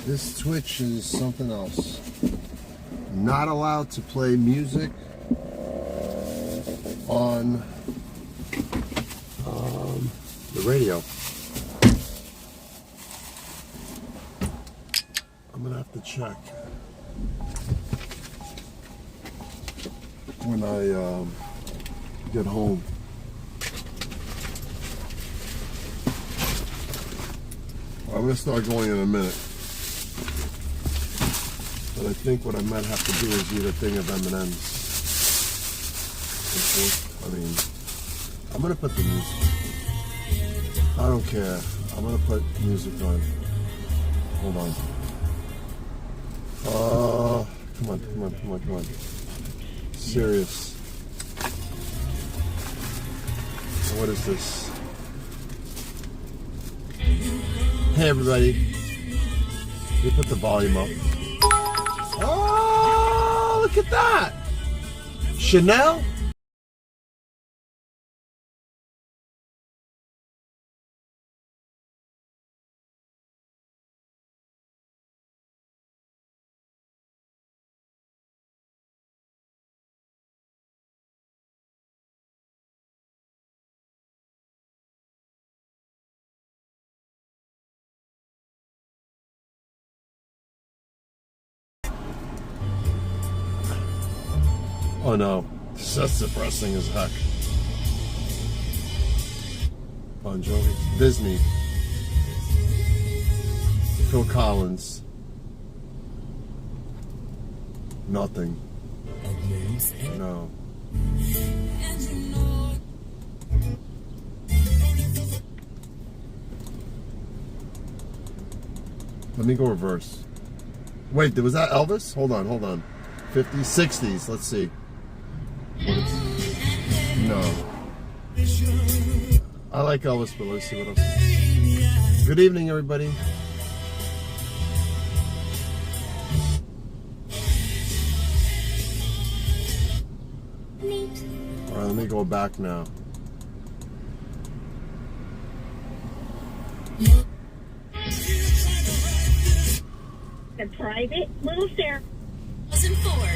This Twitch is something else. Not allowed to play music on the radio. I'm gonna have to check when I get home. I'm gonna start going in a minute. But I think what I might have to do is eat a thing of M&Ms. I mean, I'm gonna put the music. I don't care. I'm gonna put music on. Hold on. Come on. Serious. What is this? Hey everybody. Let me put the volume up. Oh, look at that! Chanel? Oh no, that's depressing as heck. Bon Jovi, Disney, Phil Collins, nothing. No. Let me go reverse. Wait, was that Elvis? Hold on. 50s, 60s, let's see. No. I like Elvis, but let's see what else. Good evening, everybody. All right, let me go back now. A private little fair. 2004.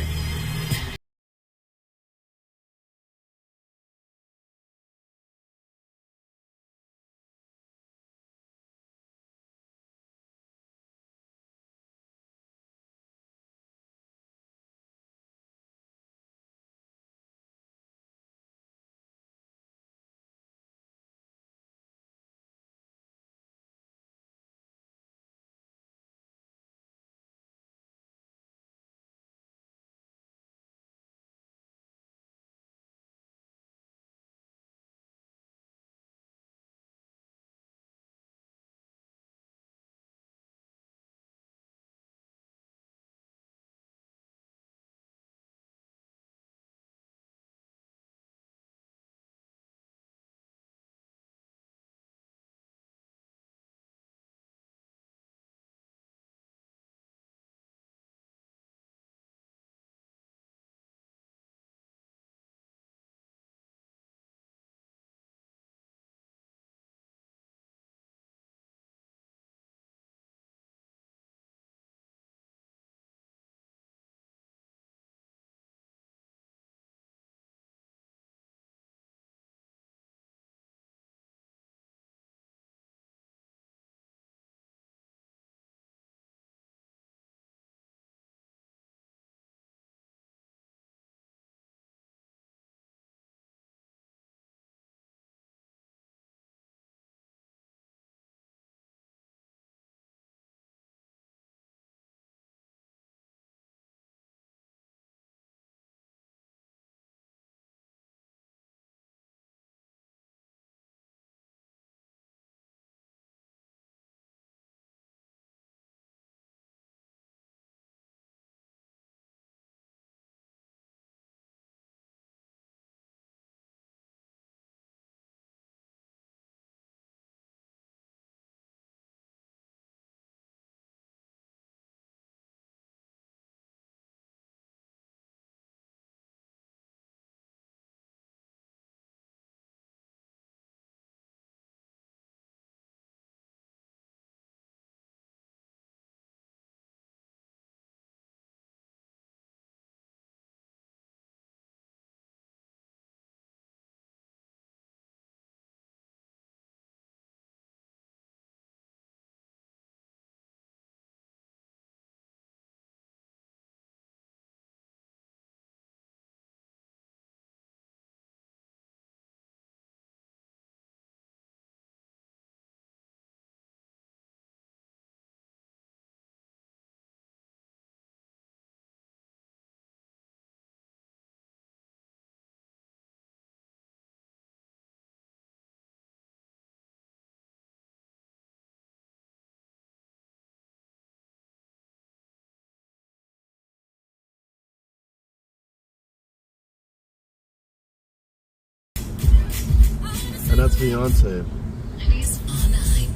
And that's Beyonce.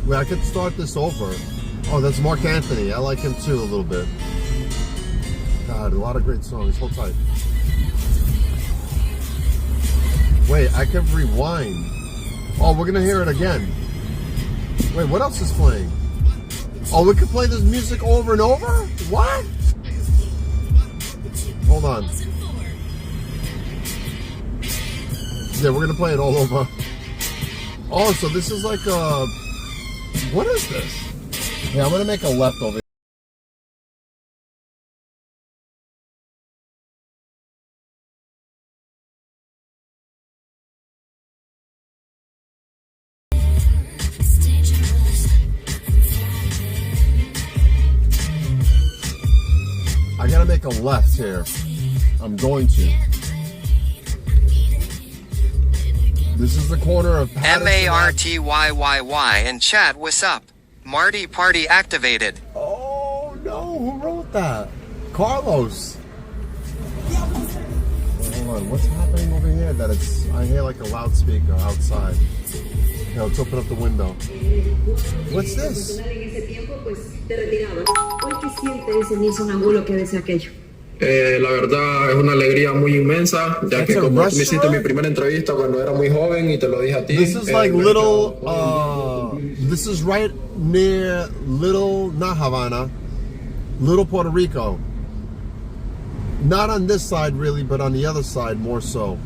Wait, I could start this over. Oh, that's Mark Anthony. I like him too a little bit. God, a lot of great songs. Hold tight. Wait, I could rewind. Oh, we're gonna hear it again. Wait, what else is playing? Oh, we could play this music over and over? What? Hold on. Yeah, we're gonna play it all over. Oh, so this is like a... What is this? Yeah, I'm gonna make a left over. I gotta make a left here. I'm going to. This is the corner of MARTYYY and chat, what's up? Marty party activated. Oh no, who wrote that? Carlos. Hold on, what's happening over here that I hear like a loudspeaker outside. Yeah, let's open up the window. What's this? La verdad es una alegría muy inmensa, ya que como tú me hiciste mi primera entrevista cuando era muy joven y te lo dije a ti. This is like little, this is right near Little, not Havana, Little Puerto Rico. Not on this side really, but on the other side more so.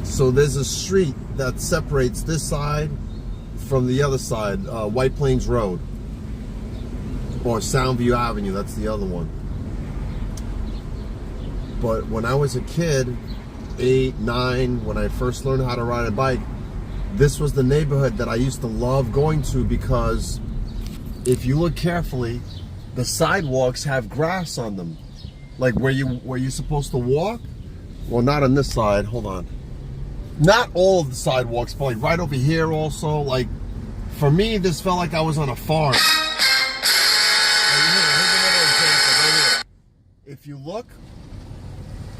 So there's a street that separates this side from the other side, White Plains Road. Or Soundview Avenue, that's the other one. But when I was a kid, 8, 9, when I first learned how to ride a bike, this was the neighborhood that I used to love going to, because if you look carefully, the sidewalks have grass on them. Like where you're supposed to walk. Well, not on this side, hold on. Not all of the sidewalks, but like right over here also. Like, for me, this felt like I was on a farm. If you look,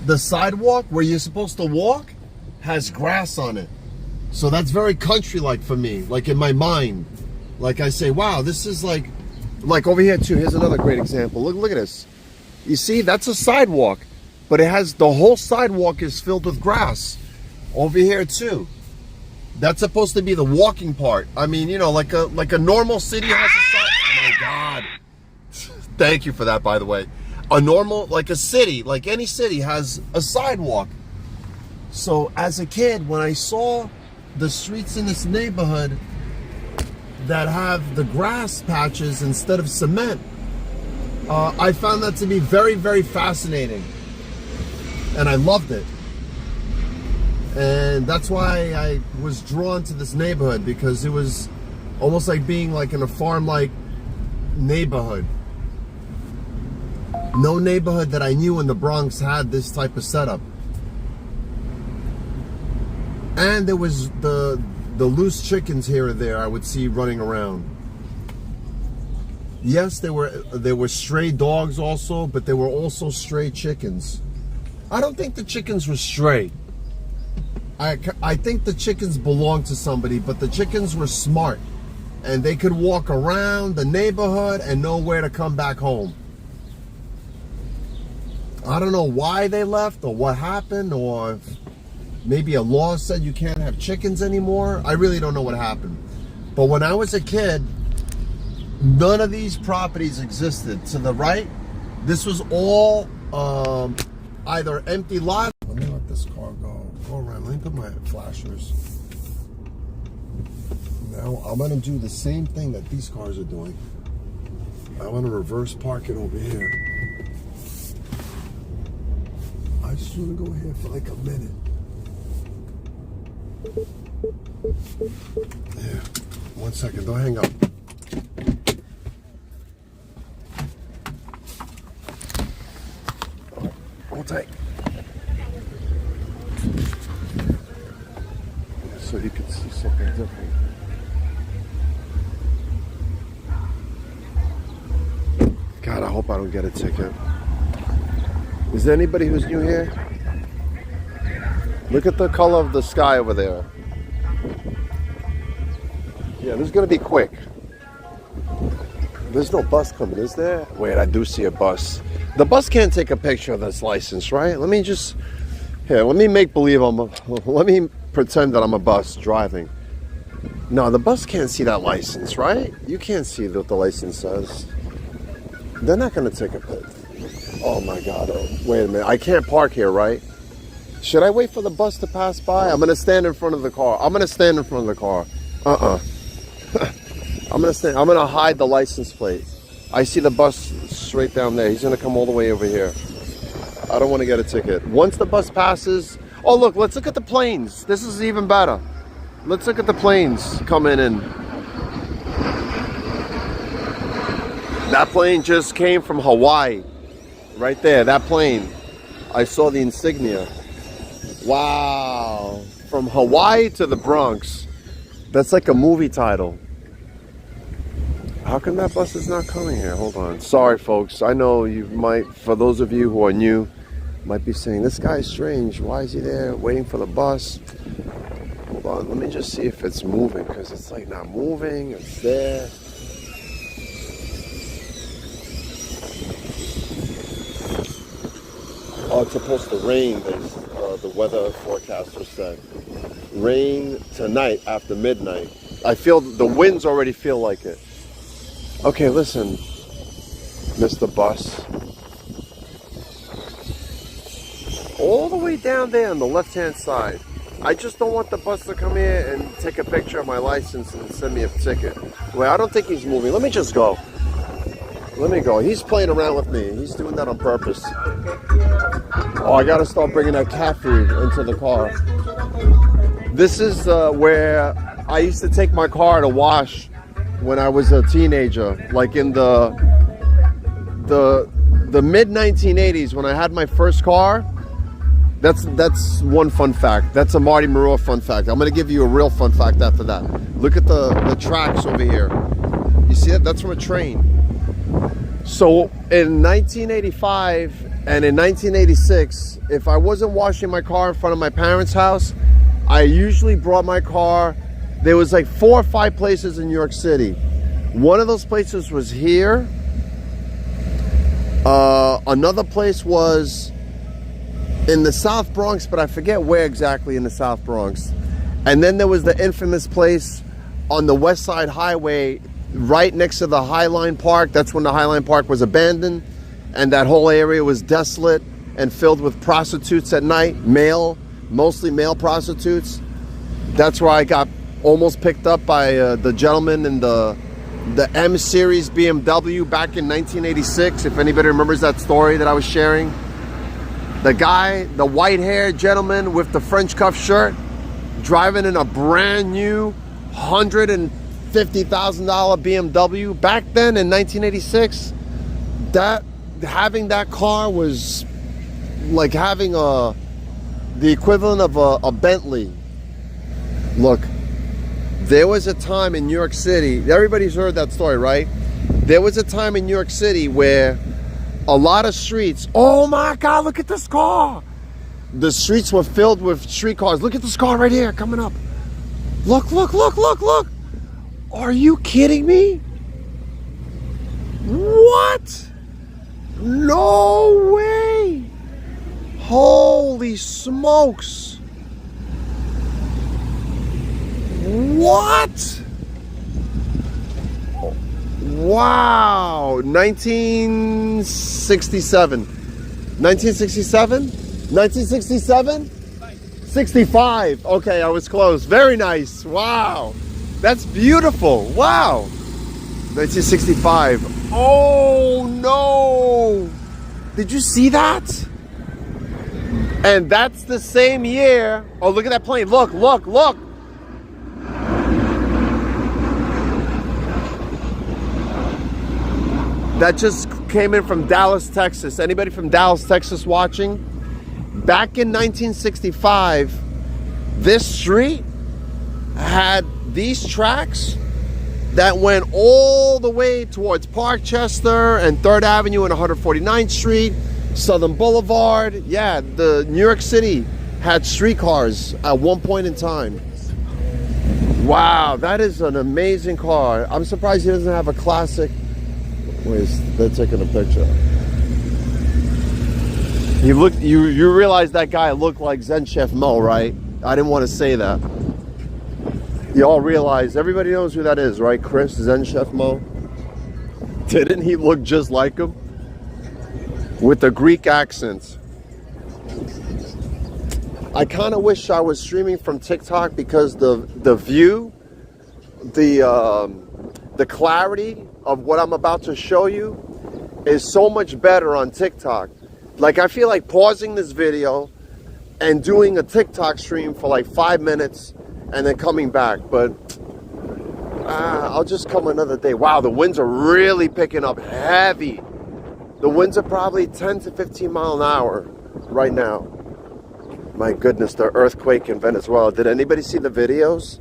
the sidewalk where you're supposed to walk has grass on it. So that's very country-like for me, like in my mind. Like I say, wow, this is like over here too. Here's another great example. Look at this. You see, that's a sidewalk, but it has, the whole sidewalk is filled with grass. Over here too. That's supposed to be the walking part. I mean, you know, like a normal city has a side. Oh my God. Thank you for that, by the way. A normal, like a city, like any city has a sidewalk. So as a kid, when I saw the streets in this neighborhood that have the grass patches instead of cement, I found that to be very, very fascinating. And I loved it. And that's why I was drawn to this neighborhood, because it was almost like being like in a farm-like neighborhood. No neighborhood that I knew in the Bronx had this type of setup. And there was the loose chickens here or there I would see running around. Yes, there were stray dogs also, but there were also stray chickens. I don't think the chickens were stray. I think the chickens belonged to somebody, but the chickens were smart. And they could walk around the neighborhood and know where to come back home. I don't know why they left or what happened, or if maybe a law said you can't have chickens anymore. I really don't know what happened. But when I was a kid, none of these properties existed. To the right, this was all either empty lots. Let me let this car go around. Let me put my flashers. Now I'm gonna do the same thing that these cars are doing. I'm gonna reverse park it over here. I just want to go here for like a minute. Yeah. 1 second. Don't hang up. Hold tight. So you can see something different. God, I hope I don't get a ticket. Is there anybody who's new here? Look at the color of the sky over there. Yeah, this is gonna be quick. There's no bus coming, is there? Wait, I do see a bus. The bus can't take a picture of this license, right? Let me just, here, let me make believe let me pretend that I'm a bus driving. No, the bus can't see that license, right? You can't see what the license says. They're not gonna take a picture. Oh my God, oh, wait a minute. I can't park here, right? Should I wait for the bus to pass by? I'm gonna stand in front of the car. I'm gonna stand in front of the car. I'm gonna hide the license plate. I see the bus straight down there. He's gonna come all the way over here. I don't want to get a ticket. Once the bus passes, oh look, let's look at the planes. This is even better. Let's look at the planes coming in. That plane just came from Hawaii. Right there, that plane. I saw the insignia. Wow. From Hawaii to the Bronx. That's like a movie title. How come that bus is not coming here? Hold on. Sorry, folks. I know you might, for those of you who are new, might be saying, this guy's strange. Why is he there waiting for the bus? Hold on. Let me just see if it's moving, because it's like not moving. It's there. Oh, it's supposed to rain, the weather forecaster said. Rain tonight after midnight. I feel the winds already feel like it. Okay, listen, Mr. Bus. All the way down there on the left-hand side. I just don't want the bus to come here and take a picture of my license and send me a ticket. Wait, I don't think he's moving. Let me just go. Let me go. He's playing around with me. He's doing that on purpose. Oh, I gotta start bringing that cat food into the car. This is where I used to take my car to wash when I was a teenager, like in the mid 1980s when I had my first car. That's one fun fact. That's a Marty Moreau fun fact. I'm gonna give you a real fun fact after that. Look at the tracks over here. You see it? That's from a train. So in 1985 and in 1986, if I wasn't washing my car in front of my parents' house, I usually brought my car. There was like 4 or 5 places in New York City. One of those places was here. Another place was in the South Bronx, but I forget where exactly in the South Bronx. And then there was the infamous place on the West Side Highway right next to the Highline Park. That's when the Highline Park was abandoned, and that whole area was desolate and filled with prostitutes at night, mostly male prostitutes. That's where I got almost picked up by the gentleman in the M Series BMW back in 1986, if anybody remembers that story that I was sharing. The guy, the white-haired gentleman with the French cuff shirt, driving in a brand new $150,000 BMW. Back then in 1986, having that car was like having the equivalent of a Bentley. Look, there was a time in New York City, everybody's heard that story, right? There was a time in New York City where a lot of streets, oh my God, look at this car. The streets were filled with streetcars. Look at this car right here coming up. Look, look, look, look, look. Are you kidding me? What? No way. Holy smokes. What? Wow. 1967. 1967? 1967? 65. Okay, I was close. Very nice. Wow. That's beautiful. Wow. 1965. Oh no. Did you see that? And that's the same year. Oh, look at that plane. Look, look, look. That just came in from Dallas, Texas. Anybody from Dallas, Texas watching? Back in 1965, this street had these tracks that went all the way towards Parkchester and 3rd Avenue and 149th Street, Southern Boulevard. Yeah, the New York City had streetcars at one point in time. Wow, that is an amazing car. I'm surprised he doesn't have a classic. Wait, they're taking a picture. You realize that guy looked like Zen Chef Mo, right? I didn't want to say that. Y'all realize, everybody knows who that is, right? Chris, Zen Chef Mo. Didn't he look just like him? With the Greek accent. I kind of wish I was streaming from TikTok because the view, the clarity of what I'm about to show you is so much better on TikTok. Like, I feel like pausing this video and doing a TikTok stream for like 5 minutes and then coming back, but I'll just come another day. Wow, the winds are really picking up heavy. The winds are probably 10 to 15 mile an hour right now. My goodness, the earthquake in Venezuela. Did anybody see the videos?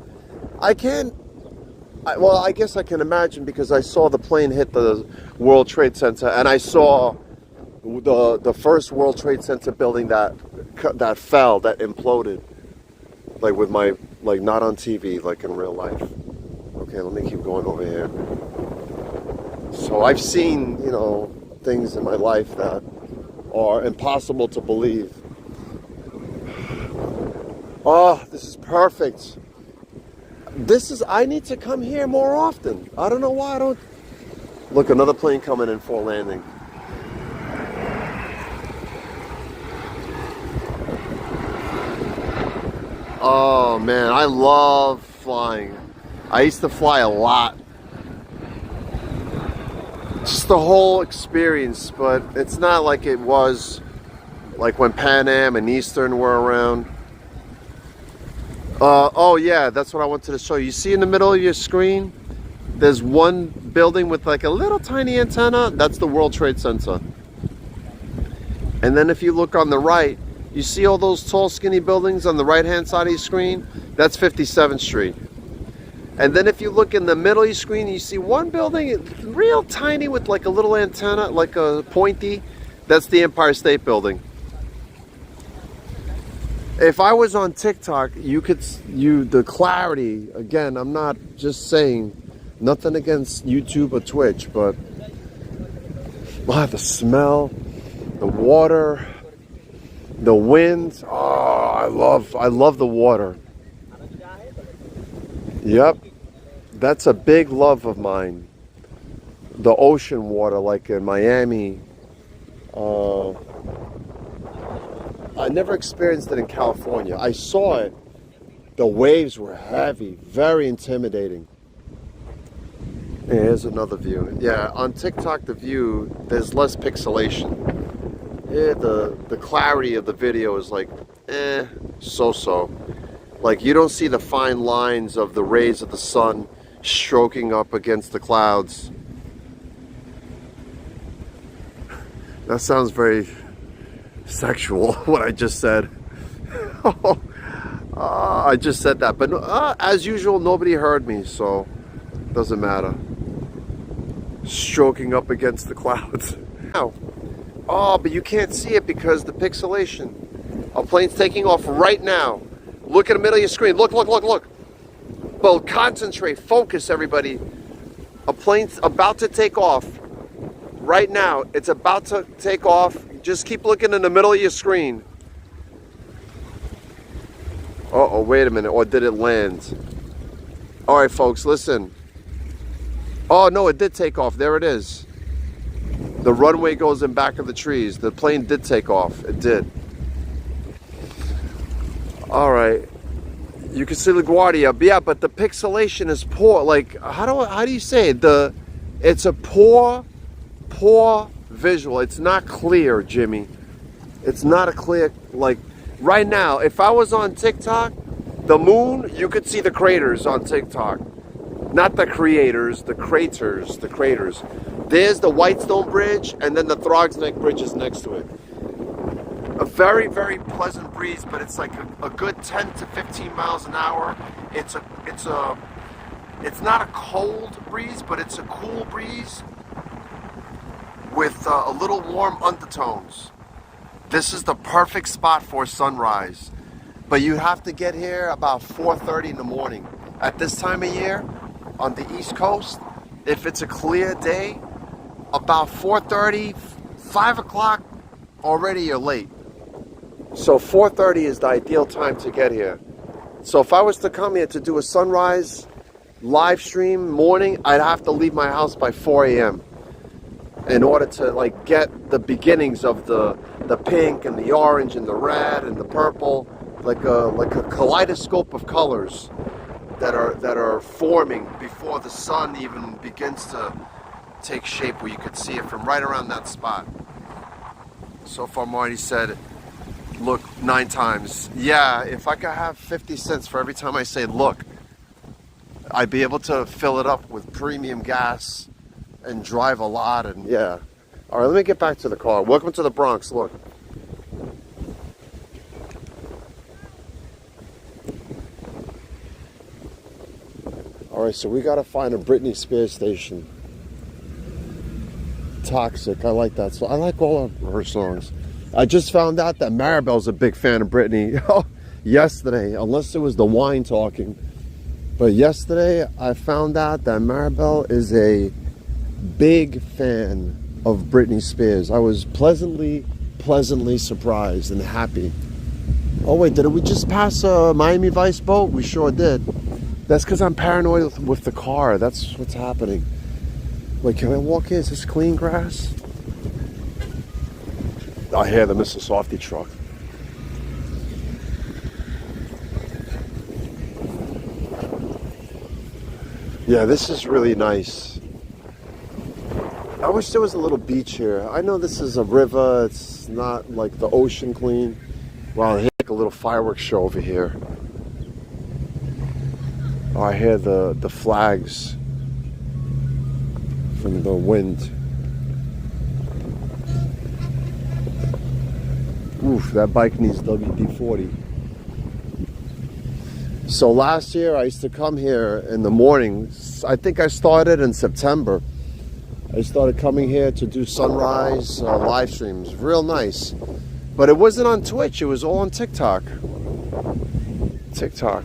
Well, I guess I can imagine because I saw the plane hit the World Trade Center, and I saw the first World Trade Center building that fell, that imploded. Like with my, like not on TV, like in real life. Okay, let me keep going over here. So I've seen, you know, things in my life that are impossible to believe. Oh, this is perfect. I need to come here more often. I don't know why I don't. Look, another plane coming in for landing. Oh man, I love flying. I used to fly a lot. Just the whole experience, but it's not like it was like when Pan Am and Eastern were around. Oh yeah, that's what I wanted to show you. You see in the middle of your screen, there's one building with like a little tiny antenna. That's the World Trade Center. And then if you look on the right, you see all those tall, skinny buildings on the right-hand side of your screen? That's 57th Street. And then if you look in the middle of your screen, you see one building, real tiny with like a little antenna, like a pointy. That's the Empire State Building. If I was on TikTok, the clarity, again, I'm not just saying, nothing against YouTube or Twitch, but wow, the smell, the water, the wind. Oh, I love the water. Yep, that's a big love of mine. The ocean water, like in Miami. I never experienced it in California. I saw it. The waves were heavy, very intimidating. Here's another view. Yeah, on TikTok, the view, there's less pixelation. Yeah, the clarity of the video is like, so-so. Like, you don't see the fine lines of the rays of the sun stroking up against the clouds. That sounds very sexual, what I just said. I just said that, but as usual, nobody heard me, so it doesn't matter. Stroking up against the clouds. Now, but you can't see it because the pixelation. A plane's taking off right now. Look in the middle of your screen. Look. Well, concentrate, focus, everybody. A plane's about to take off. Right now, it's about to take off. Just keep looking in the middle of your screen. Uh-oh, wait a minute. Or did it land? All right, folks, listen. Oh, no, it did take off. There it is. The runway goes in back of the trees. The plane did take off. It did. All right. You can see LaGuardia. Yeah, but the pixelation is poor. Like, how do you say it? It's a poor visual. It's not clear, Jimmy. It's not a clear, like, right now, if I was on TikTok, the moon, you could see the craters on TikTok. Not the creators, the craters, the craters. There's the Whitestone Bridge, and then the Throgs Neck Bridge is next to it. A very, very pleasant breeze, but it's like a good 10 to 15 miles an hour. It's not a cold breeze, but it's a cool breeze with a little warm undertones. This is the perfect spot for sunrise. but you have to get here about 4:30 in the morning. At this time of year, on the East Coast, if it's a clear day, about 4:30, 5 o'clock, already you're late. So 4:30 is the ideal time to get here. So if I was to come here to do a sunrise live stream morning, I'd have to leave my house by 4 a.m. in order to like get the beginnings of the pink and the orange and the red and the purple, like a kaleidoscope of colors that are forming before the sun even begins to take shape, where you could see it from right around that spot. So far Marty said look 9 times. Yeah, if I could have 50 cents for every time I say look, I'd be able to fill it up with premium gas and drive a lot. And yeah. All right, let me get back to the car. Welcome to the Bronx. Look. All right, so we got to find a Britney Spears station. Toxic. I like that. So I like all of her songs. I just found out that Maribel's a big fan of Britney yesterday, unless it was the wine talking. But yesterday I found out that Maribel is a big fan of Britney Spears. I was pleasantly surprised and happy. Oh wait, did we just pass a Miami Vice boat? We sure did. That's because I'm paranoid with the car. That's what's happening. Wait, can I walk here? Is this clean grass? I hear the Mr. Softy truck. Yeah, this is really nice. I wish there was a little beach here. I know this is a river. It's not like the ocean clean. Wow, they like a little fireworks show over here. Oh, I hear the flags from the wind. Oof, that bike needs WD-40. So last year I used to come here in the mornings. I think I started in September. I started coming here to do sunrise live streams. Real nice. But it wasn't on Twitch. It was all on TikTok. TikTok.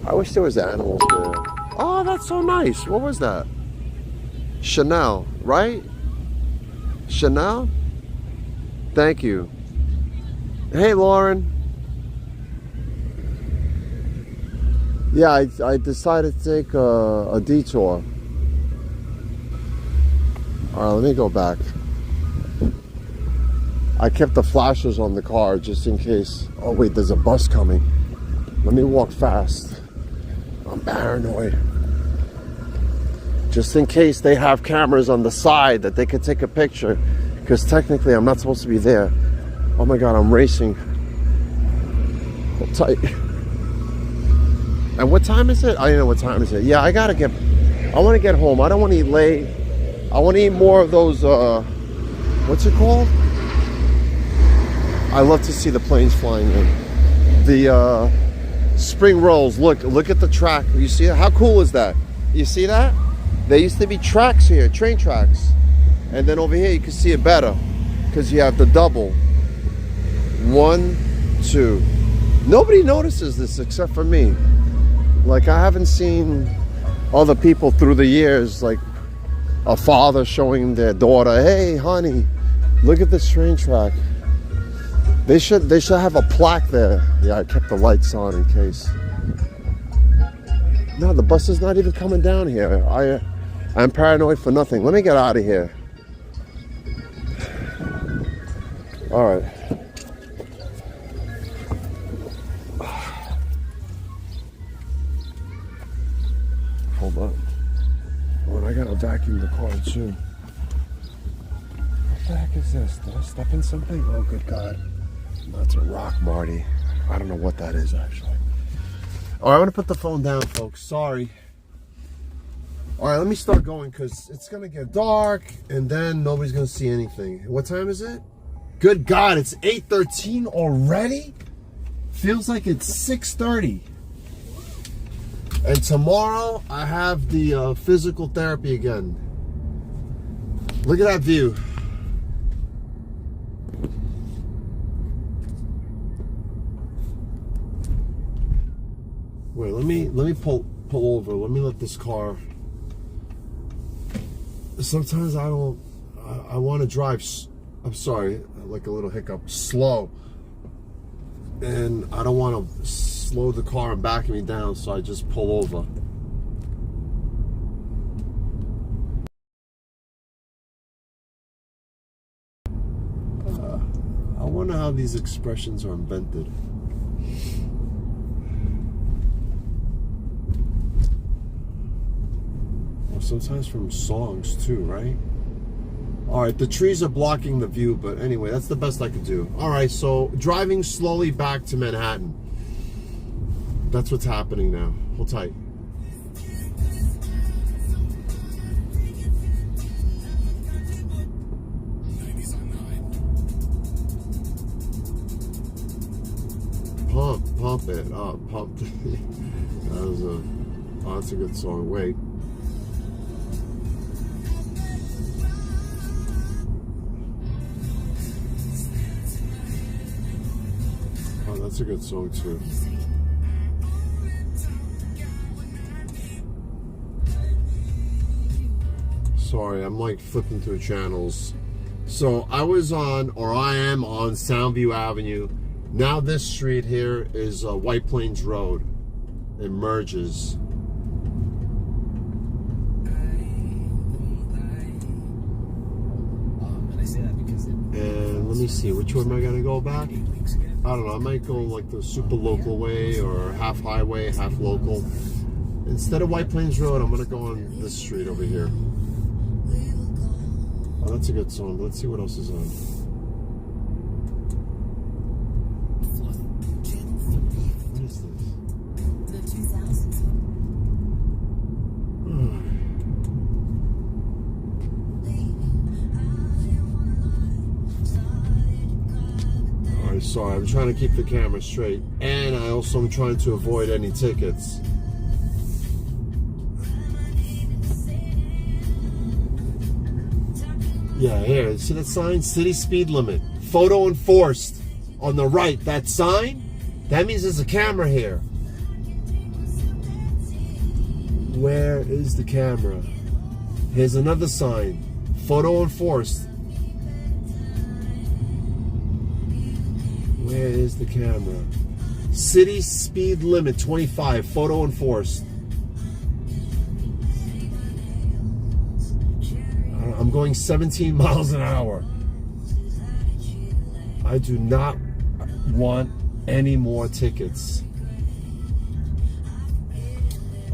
I wish there was animals there. Oh, that's so nice. What was that? Chanel, right? Chanel? Thank you. Hey, Lauren. Yeah, I decided to take a detour. All right, let me go back. I kept the flashers on the car just in case. Oh, wait, there's a bus coming. Let me walk fast. I'm paranoid. Just in case they have cameras on the side that they could take a picture. Because technically I'm not supposed to be there. Oh my God, I'm racing. Hold tight. And what time is it? I don't know what time is it. Yeah, I want to get home. I don't want to eat late. I want to eat more of those, what's it called? I love to see the planes flying in. The spring rolls. Look at the track. You see it? How cool is that? You see that? There used to be tracks here, train tracks. And then over here you can see it better because you have the double. 1, 2. Nobody notices this except for me. Like, I haven't seen other people through the years, like a father showing their daughter, hey honey, look at this train track. They should have a plaque there. Yeah, I kept the lights on in case. No, the bus is not even coming down here. I'm paranoid for nothing. Let me get out of here. All right. Hold on. Oh, and I gotta vacuum the car too. What the heck is this? Did I step in something? Oh, good God. That's a rock, Marty. I don't know what that is, actually. All right, I'm gonna put the phone down, folks. Sorry. All right, let me start going because it's gonna get dark and then nobody's gonna see anything. What time is it? Good God, it's 8:13 already? Feels like it's 6:30. And tomorrow I have the physical therapy again. Look at that view. Wait, let me pull over. Let me let this car. Sometimes I want to drive. I'm sorry, like a little hiccup. Slow, and I don't want to slow the car and back me down, so I just pull over. I wonder how these expressions are invented. Or sometimes from songs too, right? All right, the trees are blocking the view, but anyway, that's the best I could do. All right, so driving slowly back to Manhattan. That's what's happening now. Hold tight. Pump it up, pump. That's a good song. Wait. Oh, that's a good song too. Sorry, I'm like flipping through channels. So I am on Soundview Avenue. Now this street here is White Plains Road. It merges. And let me see, which way am I gonna go back? I don't know, I might go like the super local way or half highway, half local. Instead of White Plains Road, I'm gonna go on this street over here. Oh, that's a good song. Let's see what else is on. What is this? Alright, sorry, I'm trying to keep the camera straight. And I also am trying to avoid any tickets. Yeah, here, see that sign? City speed limit. Photo enforced. On the right, that sign? That means there's a camera here. Where is the camera? Here's another sign. Photo enforced. Where is the camera? City speed limit 25. Photo enforced. I'm going 17 miles an hour. I do not want any more tickets.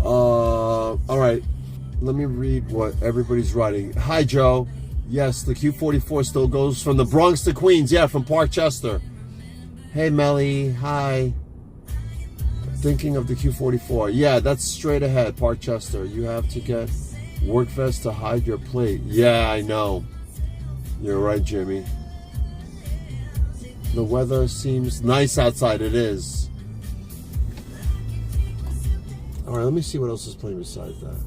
All right, let me read what everybody's writing. Hi, Joe. Yes, the Q44 still goes from the Bronx to Queens. Yeah, from Parkchester. Hey, Melly. Hi. Thinking of the Q44. Yeah, that's straight ahead, Parkchester. You have to get work vest to hide your plate. Yeah, I know. You're right, Jimmy. The weather seems nice outside. It is. All right, let me see what else is playing besides that.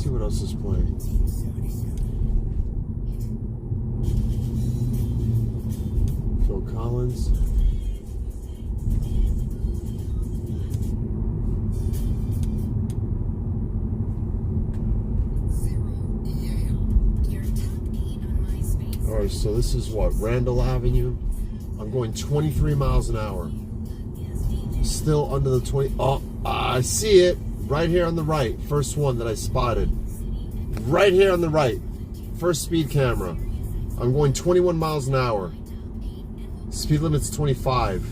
What else is playing? Phil Collins. All right, so this is what, Randall Avenue. I'm going 23 miles an hour. Still under the 20. Oh, I see it right here on the right. First one that I spotted. Right here on the right. First speed camera. I'm going 21 miles an hour. Speed limit's 25.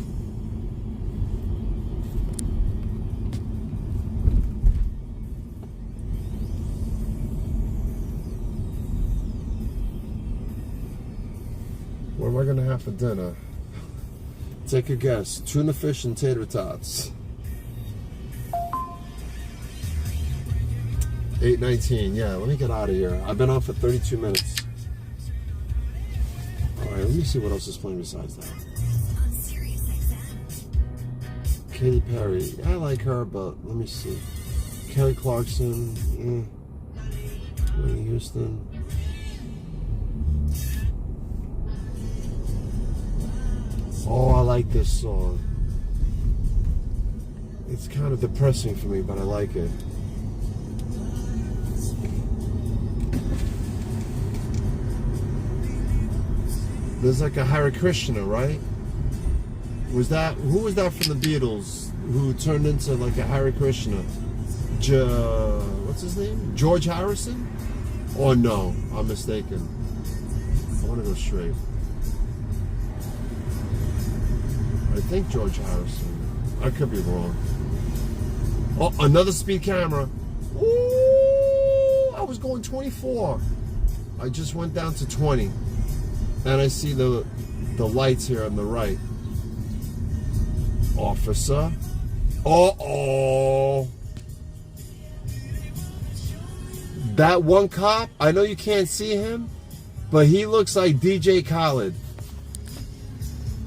What am I gonna have for dinner? Take a guess. Tuna fish and tater tots. 8:19. Yeah, let me get out of here. I've been on for 32 minutes. All right, let me see what else is playing besides that. Katy Perry. I like her, but let me see. Kelly Clarkson. Whitney Houston. Oh, I like this song. It's kind of depressing for me, but I like it. There's like a Hare Krishna, right? Who was that from the Beatles who turned into like a Hare Krishna? What's his name? George Harrison? Oh no, I'm mistaken. I want to go straight. I think George Harrison. I could be wrong. Oh, another speed camera. Ooh, I was going 24. I just went down to 20. And I see the lights here on the right. Officer. Uh-oh. That one cop, I know you can't see him, but he looks like DJ Khaled.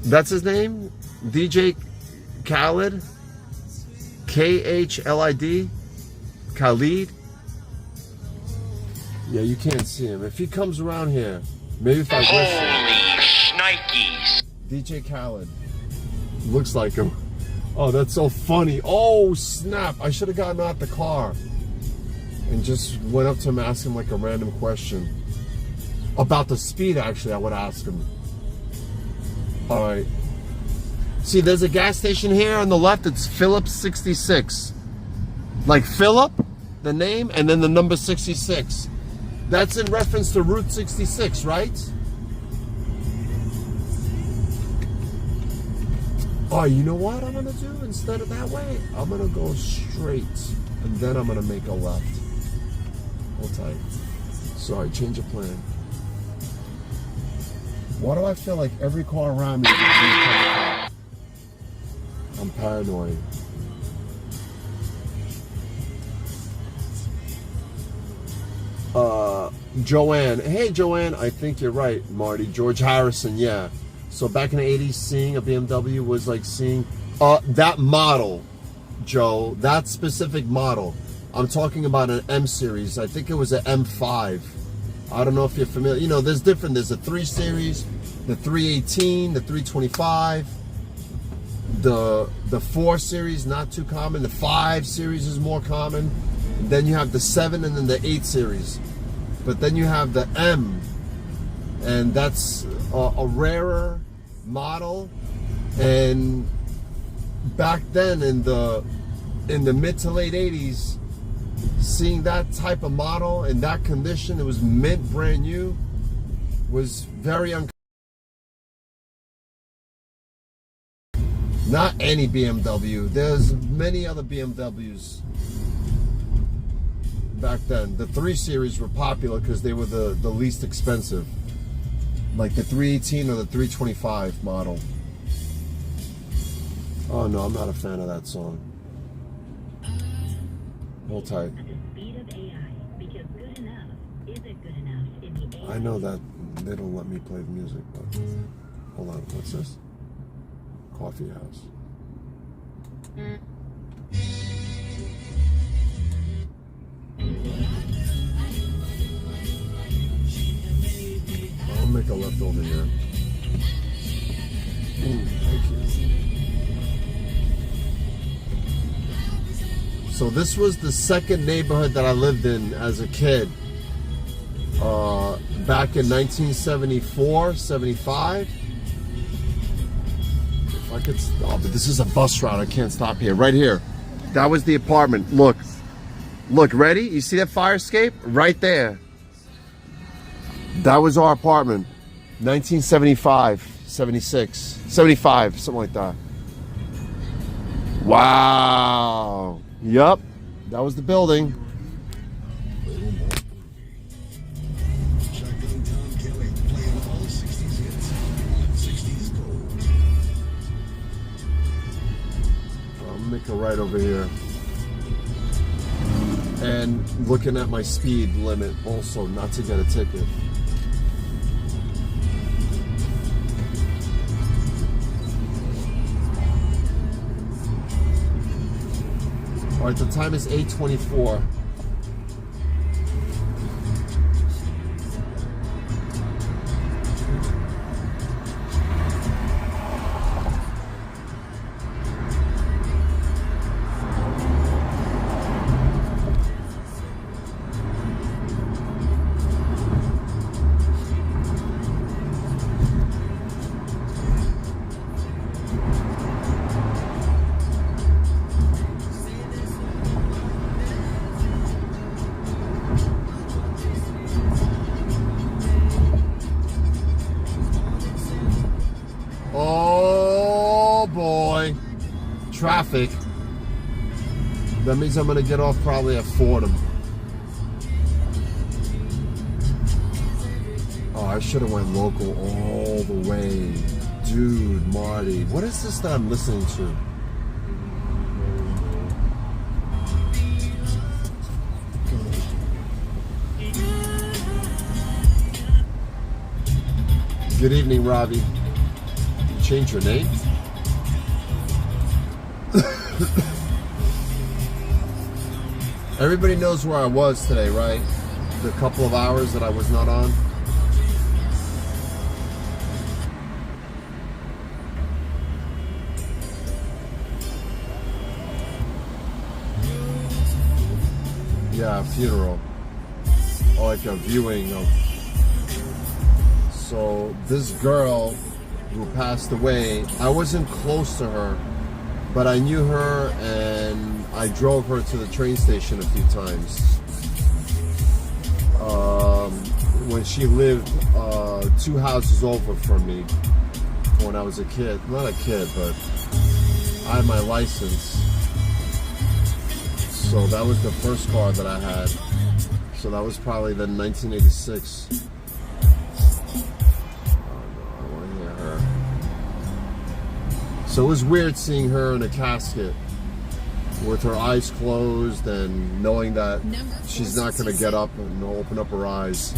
That's his name? DJ Khaled? K-H-L-I-D? Khalid? Yeah, you can't see him. If he comes around here, maybe if I Holy shnikes. DJ Khaled. Looks like him. Oh, that's so funny. Oh, snap. I should have gotten out the car and just went up to him, asked him like a random question. About the speed, actually, I would ask him. All right. See, there's a gas station here on the left. It's Phillips 66. Like Philip, the name, and then the number 66. That's in reference to Route 66, right? Oh, you know what I'm gonna do instead of that way? I'm gonna go straight, and then I'm gonna make a left. Hold tight. Sorry, change of plan. Why do I feel like every car around me is gonna be a cop? I'm paranoid. Joanne. Hey, Joanne. I think you're right, Marty. George Harrison, yeah. So back in the 80s, seeing a BMW was like seeing that model, Joe, that specific model. I'm talking about an M series. I think it was an M5. I don't know if you're familiar. You know, there's different. There's a 3 Series, the 318, the 325, the 4 Series, not too common. The 5 Series is more common. And then you have the 7 and then the 8 Series. But then you have the M, and that's a rarer model. And back then in the mid to late 80s, seeing that type of model in that condition, it was mint brand new, was very uncomfortable. Not any BMW. There's many other BMWs back then. The 3 Series were popular because they were the least expensive. Like the 318 or the 325 model. Oh no, I'm not a fan of that song. Hold tight. I know that they don't let me play the music, but hold on, what's this? Coffee house. I'll make a left over here. Ooh, thank you. So this was the second neighborhood that I lived in as a kid. Back in 1974, 75. If I could, oh, but this is a bus route. I can't stop here. Right here. That was the apartment. Look. Look, ready? You see that fire escape? Right there. That was our apartment. 1975, 76, 75, something like that. Wow. Yup. That was the building. I'll make a right over here. And looking at my speed limit also, not to get a ticket. All right, the time is 8:24. Oh boy, traffic. That means I'm gonna get off probably at Fordham. Oh, I should have went local all the way. Dude, Marty, what is this that I'm listening to? Good evening, Ravi. Change your name? Everybody knows where I was today, right? The couple of hours that I was not on. Yeah, a funeral. Or like a viewing of. So this girl who passed away, I wasn't close to her, but I knew her and I drove her to the train station a few times. When she lived 2 houses over from me when I was a kid. Not a kid, but I had my license. So that was the first car that I had. So that was probably then 1986. So it was weird seeing her in a casket with her eyes closed and knowing that she's not going to get up and open up her eyes.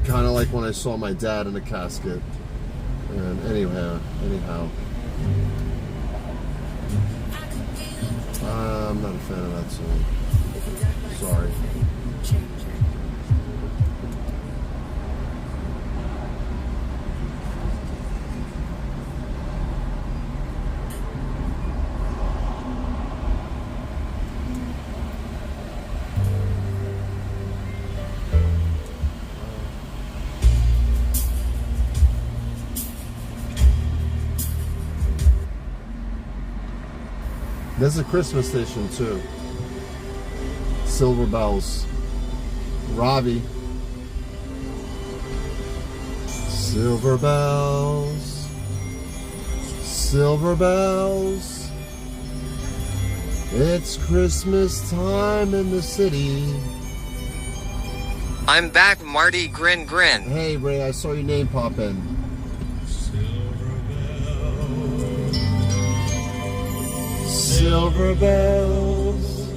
Kind of like when I saw my dad in a casket. And anyhow. I'm not a fan of that song. Sorry. There's a Christmas station too. Silver Bells. Ravi. Silver bells. Silver bells. It's Christmas time in the city. I'm back, Marty. Grin, grin. Hey Ray, I saw your name pop in. Silver bells,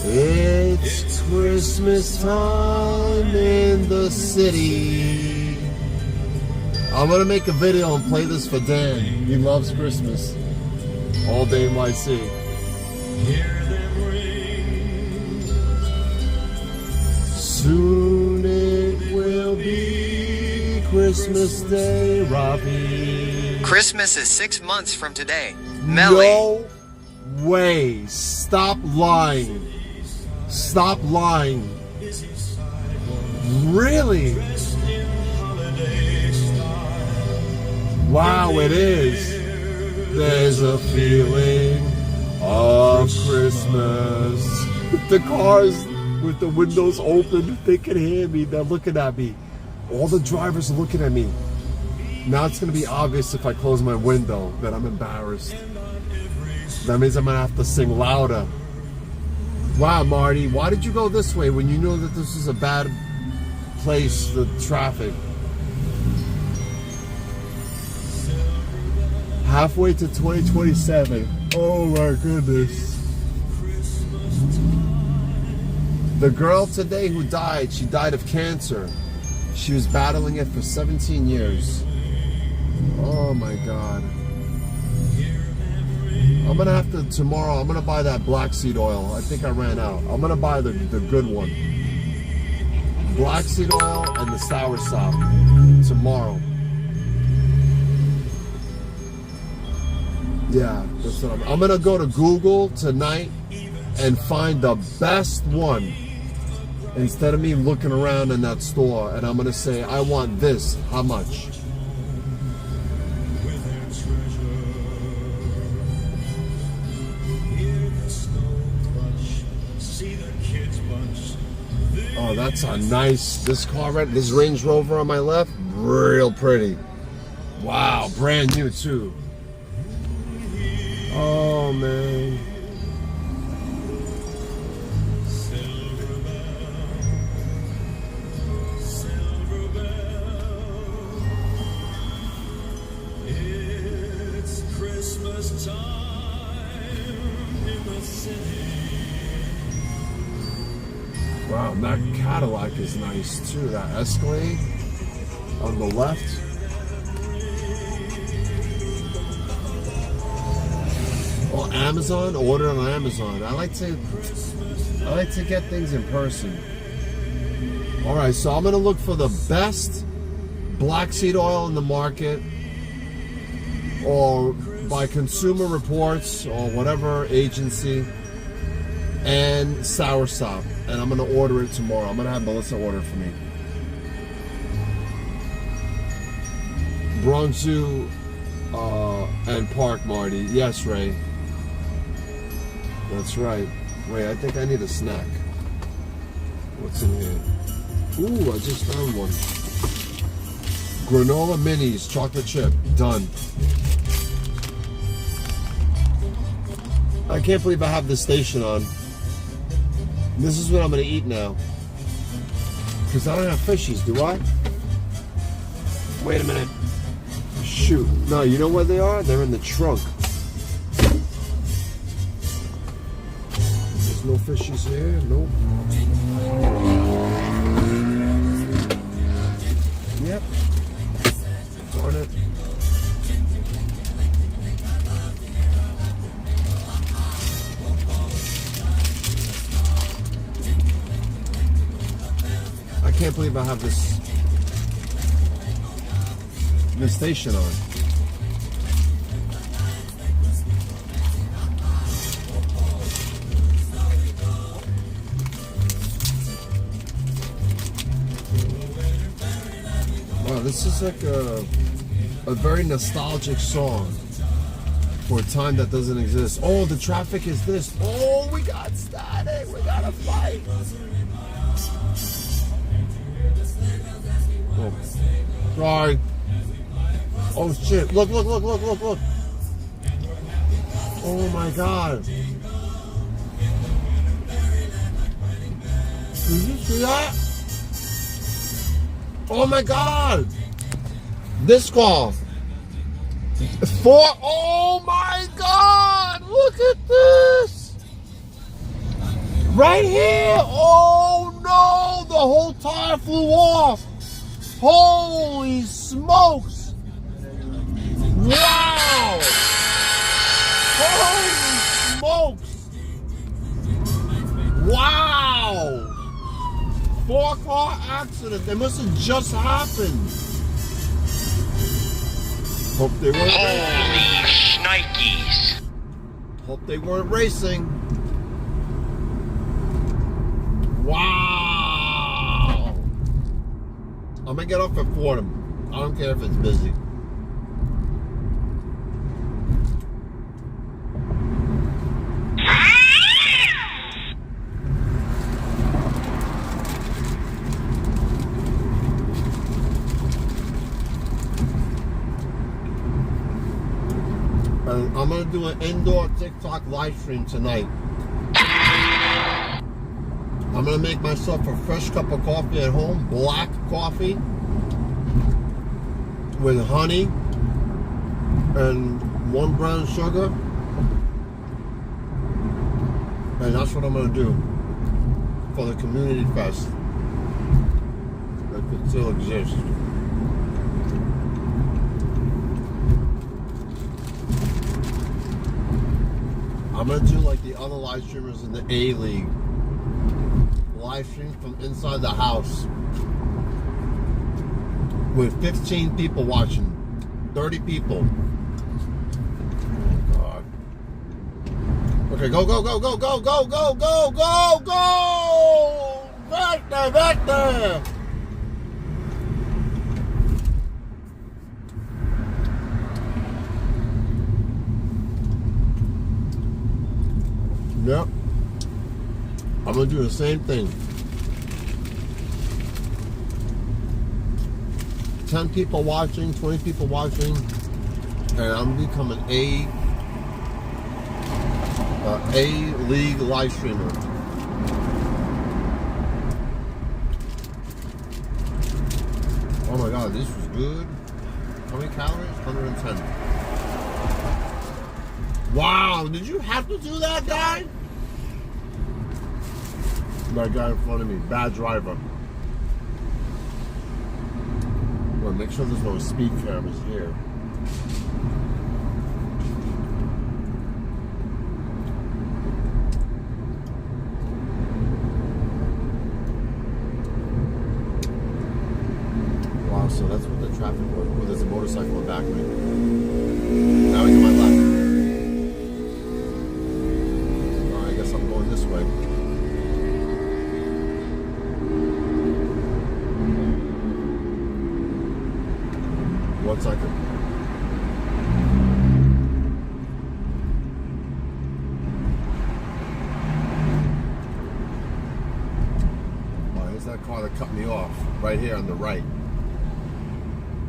it's Christmas time in the city. I'm gonna make a video and play this for Dan. He loves Christmas. All day NYC. Hear them ring. Soon it will be Christmas Day, Ravi. Christmas is 6 months from today. Melly. No way. Stop lying. Stop lying. Really? Wow, it is. There's a feeling of Christmas. The cars with the windows open, they can hear me. They're looking at me. All the drivers are looking at me. Now it's going to be obvious if I close my window that I'm embarrassed. That means I'm going to have to sing louder. Wow, Marty, why did you go this way when you knew that this is a bad place, the traffic? Halfway to 2027. Oh my goodness. The girl today who died, she died of cancer. She was battling it for 17 years. Oh my God. I'm gonna have to tomorrow. I'm gonna buy that black seed oil. I think I ran out. I'm gonna buy the good one. Black seed oil and the sour sop tomorrow. Yeah, that's what I'm gonna go to Google tonight and find the best one instead of me looking around in that store, and I'm gonna say, I want this. How much? Oh, that's a nice, this car right, this Range Rover on my left, real pretty. Wow, brand new too. Oh man. It's Christmas time in the city. Wow, that Cadillac is nice too. That Escalade on the left. Oh, Amazon, order on Amazon. I like to get things in person. All right, so I'm gonna look for the best black seed oil in the market, or by Consumer Reports or whatever agency, and soursop, and I'm gonna order it tomorrow. I'm gonna have Melissa order it for me. Bronx Zoo and Park, Marty. Yes, Ray. That's right. Ray, I think I need a snack. What's in here? Ooh, I just found one. Granola minis, chocolate chip. Done. I can't believe I have this station on. This is what I'm gonna eat now. Because I don't have fishies, do I? Wait a minute. Shoot. No, you know where they are? They're in the trunk. There's no fishies here. Nope. Yep. Darn it. I can't believe I have this station on. Wow, this is like a very nostalgic song for a time that doesn't exist. Oh, the traffic is this. Oh, we got static. We got a fight. Oh, sorry. Oh shit! Look! Look! Look! Look! Look! Look! Oh my God! Did you see that? Oh my God! This car. Oh my God! Look at this! Right here! Oh no! The whole tire flew off! Holy smokes! Wow! Holy smokes! Wow! 4-car accident. They must have just happened. Hope they weren't Holy shnikes. Hope they weren't racing. Wow! I'm gonna get off at Fordham. I don't care if it's busy. I'm gonna do an indoor TikTok live stream tonight. I'm gonna make myself a fresh cup of coffee at home, black coffee with honey and 1 brown sugar, and that's what I'm gonna do for the community fest, if it still exists. I'm gonna do like the other live streamers in the A League. Live stream from inside the house with 15 people watching, 30 people. Oh God. Okay, go, go, go, go, go, go, go, go, go, go! Back there, back there! Yep. I'm gonna do the same thing. 10 people watching, 20 people watching, and I'm gonna become an A League live streamer. Oh my God, this was good. How many calories? 110. Wow, did you have to do that, guy? That guy in front of me, bad driver. Well, make sure there's no speed cameras here. Wow, so that's what the traffic was. Oh, there's a motorcycle in back of me. Now he's on my left. I guess I'm going this way. 1 second. Oh, here's that car that cut me off. Right here on the right.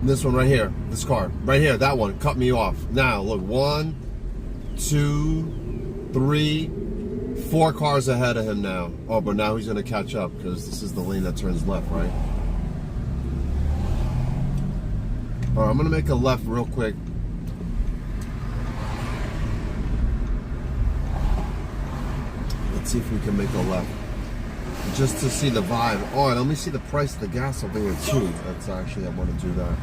This one right here. This car. Right here. That one cut me off. Now, look. 1, 2, 3, 4 cars ahead of him now. Oh, but now he's going to catch up because this is the lane that turns left, right? All right, I'm gonna make a left real quick. Let's see if we can make a left. Just to see the vibe. Oh, and let me see the price of the gas over here too. That's actually, I want to do that.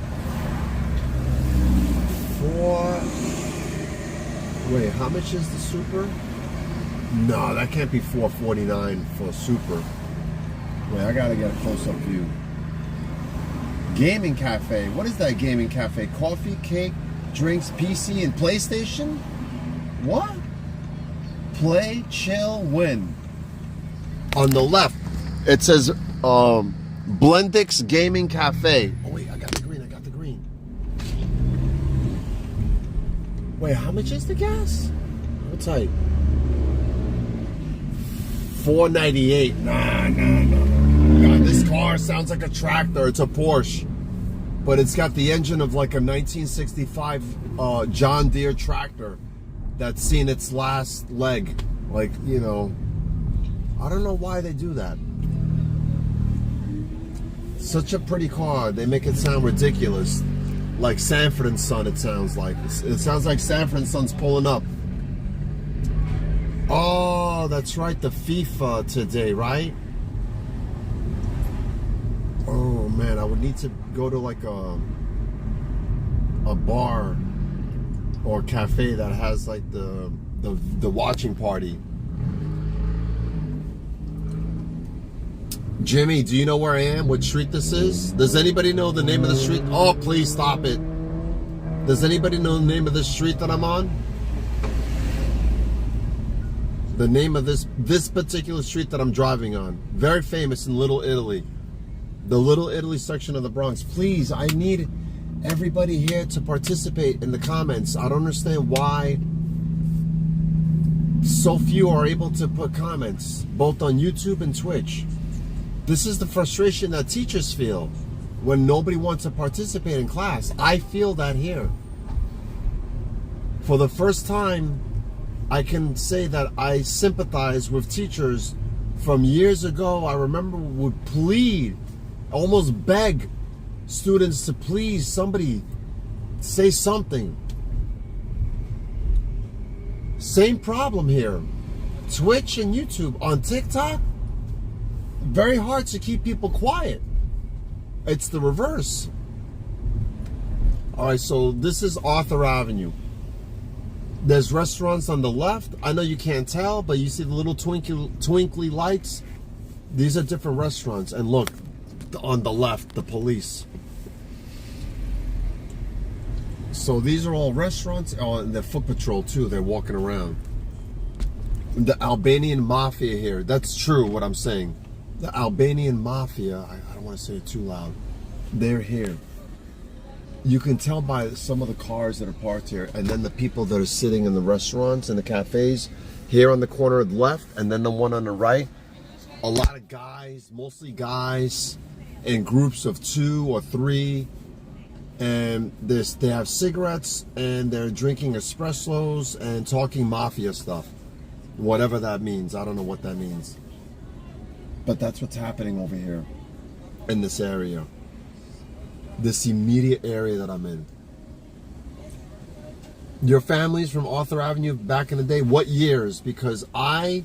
Wait, how much is the Super? No, that can't be $449 for a Super. Wait, I gotta get a close-up view. Gaming cafe. What is that gaming cafe? Coffee, cake, drinks, PC, and PlayStation? What? Play, chill, win. On the left, it says Blendix Gaming Cafe. Oh wait, I got the green. Wait, how much is the gas? Hold tight. $4.98. Nah. God, this car sounds like a tractor. It's a Porsche, but it's got the engine of like a 1965 John Deere tractor that's seen its last leg. Like, you know, I don't know why they do that. Such a pretty car. They make it sound ridiculous. Like Sanford and Son, it sounds like. It sounds like Sanford and Son's pulling up. Oh, that's right, the FIFA today, right? Oh man, I would need to go to like a bar or cafe that has like the watching party. Jimmy, do you know where I am? What street this is? Does anybody know the name of the street? Oh, please stop it. Does anybody know the name of this street that I'm on? The name of this particular street that I'm driving on. Very famous in Little Italy. The Little Italy section of the Bronx. Please, I need everybody here to participate in the comments. I don't understand why so few are able to put comments, both on YouTube and Twitch. This is the frustration that teachers feel when nobody wants to participate in class. I feel that here. For the first time, I can say that I sympathize with teachers from years ago. I remember would plead, almost beg students to please somebody say something. Same problem here. Twitch and YouTube. On TikTok, very hard to keep people quiet. It's the reverse. All right, so this is Arthur Avenue. There's restaurants on the left. I know you can't tell, but you see the little twinkly lights? These are different restaurants. And look, on the left, the police. So these are all restaurants. Oh, and the foot patrol too. They're walking around. The Albanian mafia here. That's true what I'm saying. The Albanian mafia, I don't want to say it too loud. They're here. You can tell by some of the cars that are parked here, and then the people that are sitting in the restaurants and the cafes here on the corner of the left, and then the one on the right. A lot of guys, mostly guys, in groups of 2 or 3, and they have cigarettes and they're drinking espressos and talking mafia stuff, whatever that means. I don't know what that means, but that's what's happening over here in this area, this immediate area that I'm in. Your family's from Arthur Avenue back in the day. What years? Because I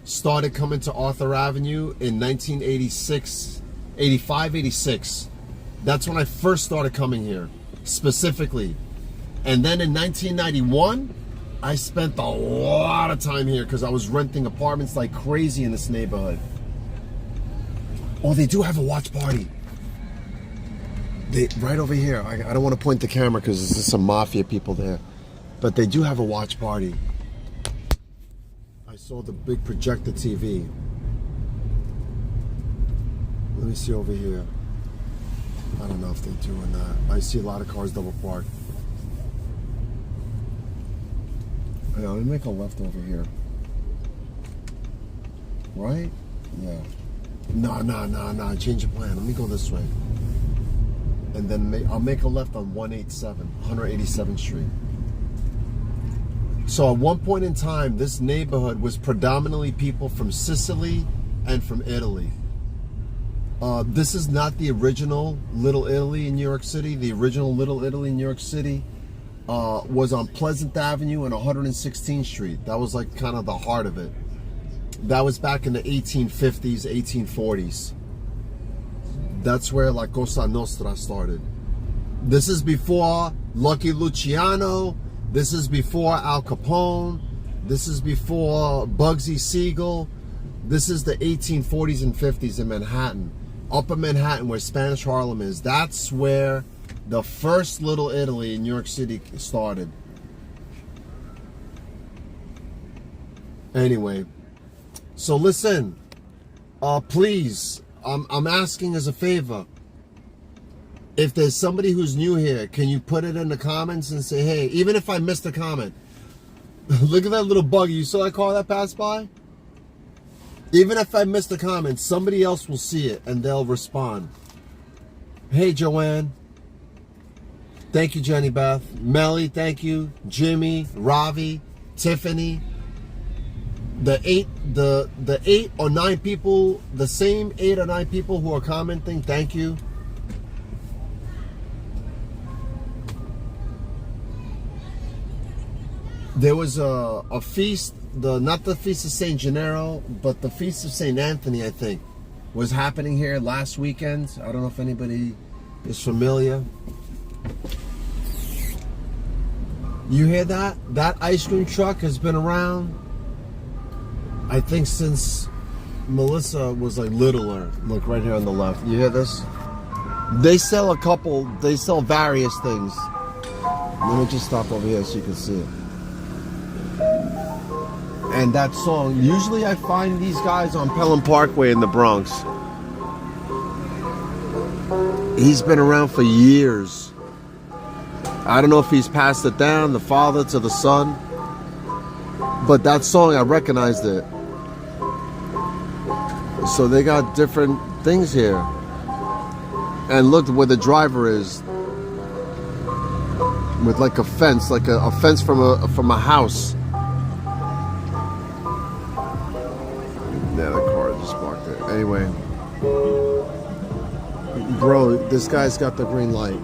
started coming to Arthur Avenue in 1986, 85, 86. That's when I first started coming here, specifically. And then in 1991, I spent a lot of time here because I was renting apartments like crazy in this neighborhood. Oh, they do have a watch party. Right over here. I don't want to point the camera because there's just some mafia people there. But they do have a watch party. I saw the big projector TV. Let me see over here. I don't know if they're doing that. I see a lot of cars double parked. Yeah, let me make a left over here. Right? Yeah. No. Change the plan. Let me go this way. And then I'll make a left on 187th Street. So at one point in time, this neighborhood was predominantly people from Sicily and from Italy. This is not the original Little Italy in New York City. The original Little Italy in New York City was on Pleasant Avenue and 116th Street. That was like kind of the heart of it. That was back in the 1850s, 1840s. That's where La Cosa Nostra started. This is before Lucky Luciano. This is before Al Capone. This is before Bugsy Siegel. This is the 1840s and 50s in Manhattan. Upper Manhattan, where Spanish Harlem is. That's where the first Little Italy in New York City started. Anyway, so listen, please, I'm asking as a favor. If there's somebody who's new here, can you put it in the comments and say, hey, even if I missed a comment, look at that little buggy. You saw that car that passed by? Even if I missed a comment, somebody else will see it and they'll respond. Hey, Joanne. Thank you, Jenny Beth. Melly, thank you. Jimmy, Ravi, Tiffany. The 8 or 9 people, the same 8 or 9 people who are commenting, thank you. There was a feast, not the Feast of St. Gennaro, but the Feast of St. Anthony, I think, was happening here last weekend. I don't know if anybody is familiar. You hear that? That ice cream truck has been around, I think, since Melissa was like littler. Look right here on the left. You hear this? They sell various things. Let me just stop over here so you can see it. And that song, usually I find these guys on Pelham Parkway in the Bronx. He's been around for years. I don't know if he's passed it down, the father to the son. But that song, I recognized it. So they got different things here. And look where the driver is. With like a fence from a house. Yeah, the car just parked there. Anyway, bro, this guy's got the green light.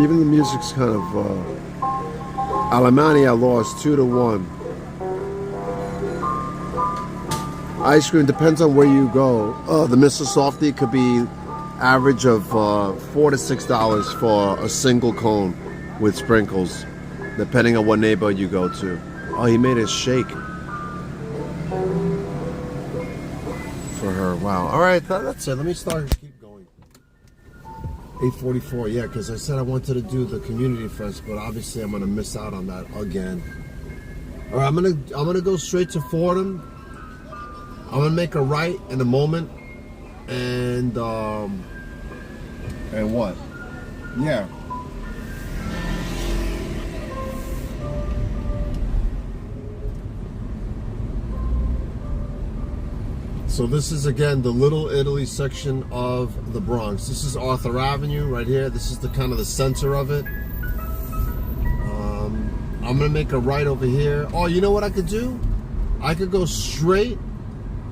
Even the music's kind of Alemania lost 2-1. Ice cream depends on where you go. The Mr. Softy could be average of $4 to $6 for a single cone with sprinkles, depending on what neighborhood you go to. Oh, he made a shake for her. Wow. All right, that's it. Let me keep going. 8:44. Yeah, because I said I wanted to do the community fest, but obviously I'm gonna miss out on that again. All right, I'm gonna go straight to Fordham. I'm gonna make a right in a moment, and what? Yeah. So this is again the Little Italy section of the Bronx. This is Arthur Avenue right here. This is the kind of the center of it. I'm gonna make a right over here. Oh, you know what I could do? I could go straight,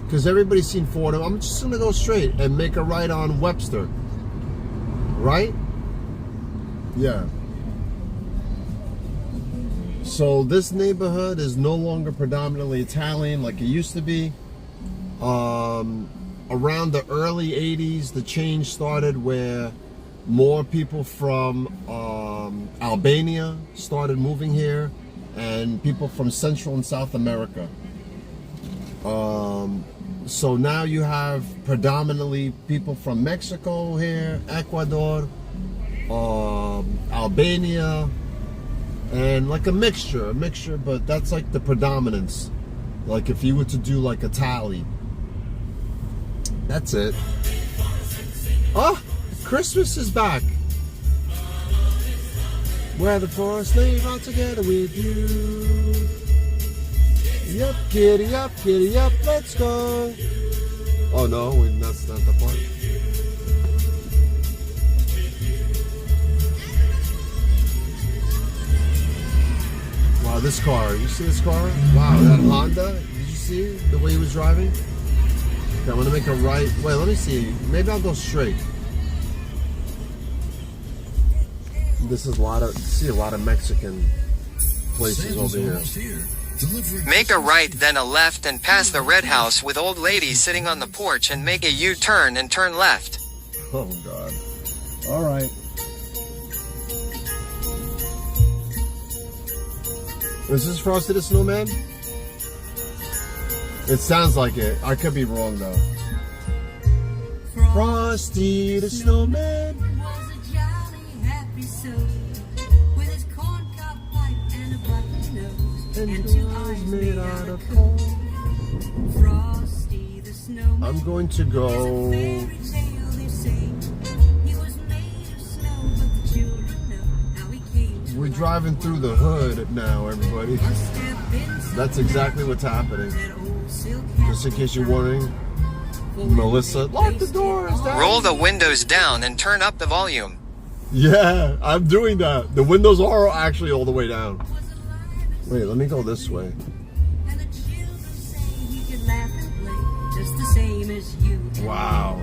because everybody's seen Fordham. I'm just gonna go straight and make a right on Webster. Right? Yeah. So this neighborhood is no longer predominantly Italian like it used to be. Around the early 80s, the change started where more people from Albania started moving here, and people from Central and South America. So now you have predominantly people from Mexico here, Ecuador, Albania, and like a mixture, but that's like the predominance. Like if you were to do like a tally. That's it. Oh, Christmas is back. Where the forest live out together with you. Yup, kitty up, let's go. Oh no, that's not the part. Wow, this car, you see this car? Wow, that Honda, did you see the way he was driving? Okay, I'm gonna make a right. Wait, let me see. Maybe I'll go straight. This is a lot of Mexican places over here. Make a right, then a left, and pass the red house with old lady sitting on the porch, and make a U-turn and turn left. Oh God. All right. Is this Frosty the Snowman? It sounds like it. I could be wrong though. Frosty the Snowman was a jolly happy soul with his corncob pipe and a button nose and two eyes made out of coal. Frosty the Snowman. I'm going to go. He was made of snow, but the children know how he came to We're life. driving through the hood now, everybody. That's exactly what's happening. Just in case you're wondering, Melissa, lock the doors. Daddy. Roll the windows down and turn up the volume. Yeah, I'm doing that. The windows are actually all the way down. Wait, let me go this way. And the children say he could laugh and play just the same as you. Wow.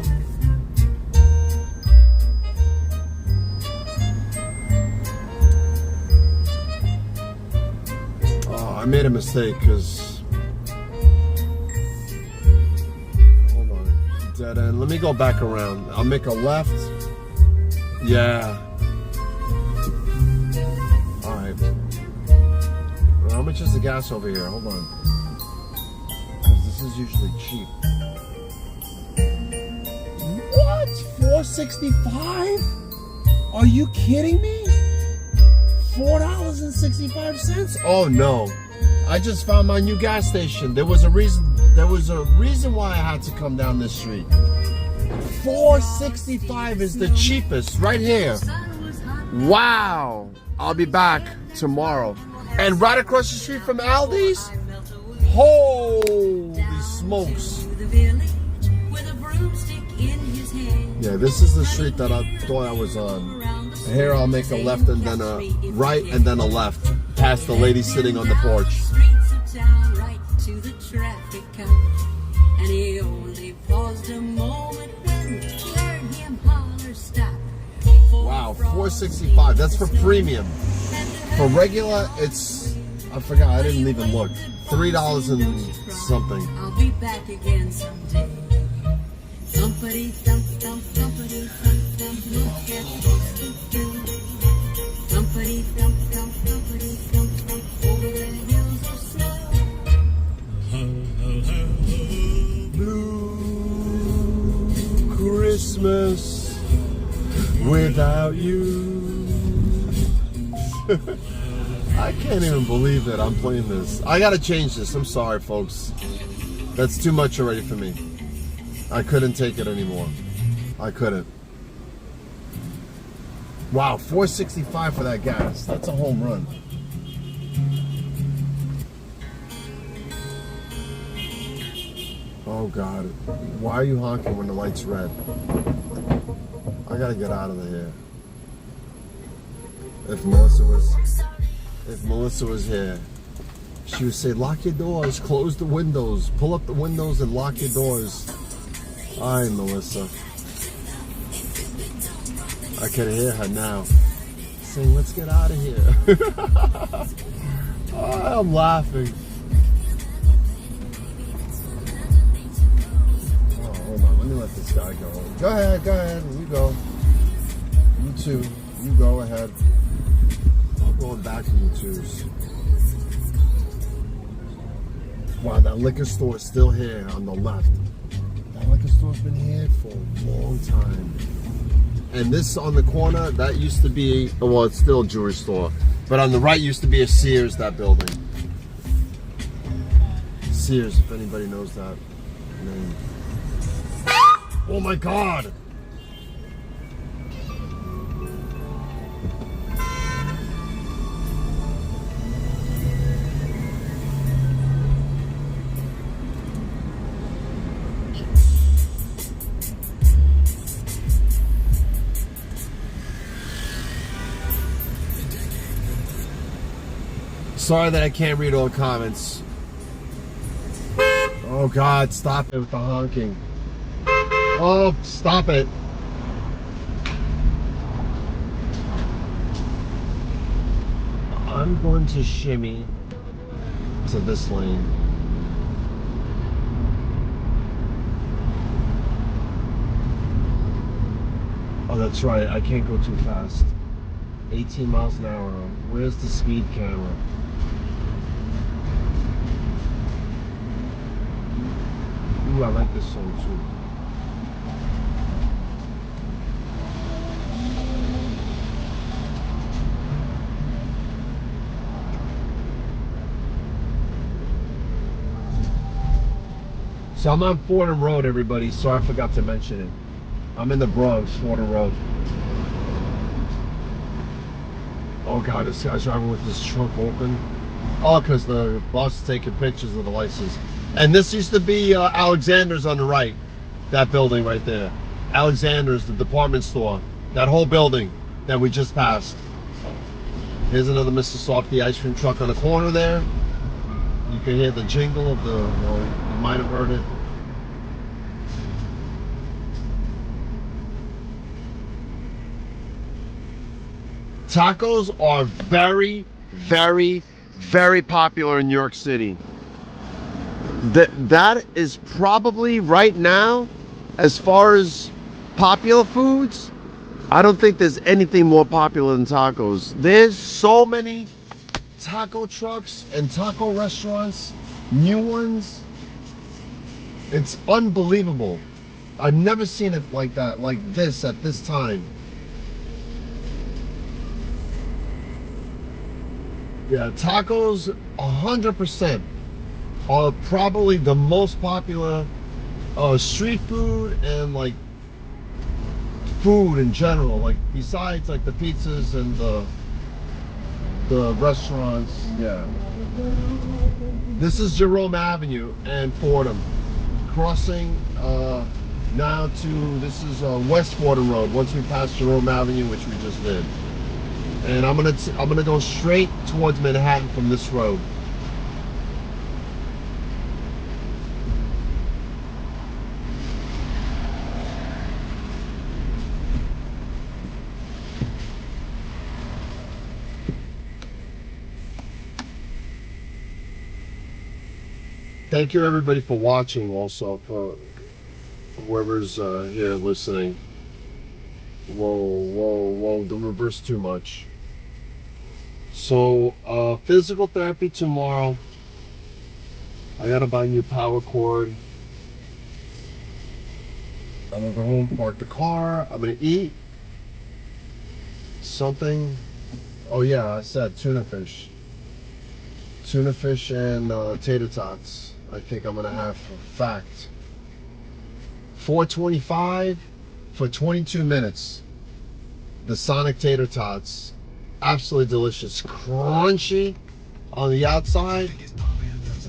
Oh, I made a mistake because. Hold on. Dead end. Let me go back around. I'll make a left. Yeah. Alright. How much is the gas over here? Hold on. Because this is usually cheap. What? $4.65? Are you kidding me? $4.65? Oh no. I just found my new gas station. There was a reason why I had to come down this street. $4.65 is the cheapest right here. Wow. I'll be back tomorrow. And right across the street from Aldi's? Holy smokes. Yeah, this is the street that I thought I was on. Here I'll make a left and then a right and then a left. Past the lady sitting on the porch. And he only paused a moment when he heard him holler stop. Wow, $4.65. That's for premium. For regular, it's, I forgot, I didn't even look. $3 and something. I'll be back again someday. Thumpity thump thump, thumpity thump thump, look at what we do. Thumpity thump thump, thumpity thump thump, over the hills of snow. Blue Christmas without you. I can't even believe that I'm playing this. I gotta change this. I'm sorry, folks. That's too much already for me. I couldn't take it anymore. I couldn't. Wow, $4.65 for that gas. That's a home run. Oh God, why are you honking when the light's red? I gotta get out of here. If Melissa was here, she would say, lock your doors, close the windows, pull up the windows and lock your doors. Hi, Melissa. I can hear her now saying, let's get out of here. I'm laughing. Oh, hold on, let me let this guy go. Go ahead, you go. You too, you go ahead. I'm going back to you twos. Wow, that liquor store is still here on the left. That liquor store's been here for a long time. And this on the corner, that used to be, well, it's still a jewelry store. But on the right used to be a Sears, that building. Sears, if anybody knows that name. Oh my God! Sorry that I can't read all the comments. Oh God, stop it with the honking. Oh, stop it. I'm going to shimmy to this lane. Oh, that's right, I can't go too fast. 18 miles an hour. Where's the speed camera? Ooh, I like this song too. So I'm on Fordham Road, everybody. Sorry I forgot to mention it. I'm in the Bronx, Fordham Road. Oh God, this guy's driving with his trunk open. Oh, because the boss is taking pictures of the license. And this used to be Alexander's on the right. That building right there. Alexander's, the department store. That whole building that we just passed. Here's another Mr. Softy ice cream truck on the corner there. You can hear the jingle of the, well, you might have heard it. Tacos are very, very, very popular in New York City. That is probably right now, as far as popular foods, I don't think there's anything more popular than tacos. There's so many taco trucks and taco restaurants, new ones. It's unbelievable. I've never seen it like that, like this at this time. Yeah, tacos 100% are probably the most popular street food and like food in general, like besides like the pizzas and the restaurants. Yeah. This is Jerome Avenue and Fordham. Crossing now to, this is West Fordham Road, once we pass Jerome Avenue, which we just did. And I'm gonna go straight towards Manhattan from this road. Thank you everybody for watching, also for whoever's here listening. Whoa, don't reverse too much. So physical therapy tomorrow. I gotta buy a new power cord. I'm gonna go home, park the car. I'm gonna eat something. Oh yeah, I said tuna fish. Tuna fish and tater tots. I think I'm gonna have for fact. $4.25 for 22 minutes. The Sonic tater tots, absolutely delicious, crunchy on the outside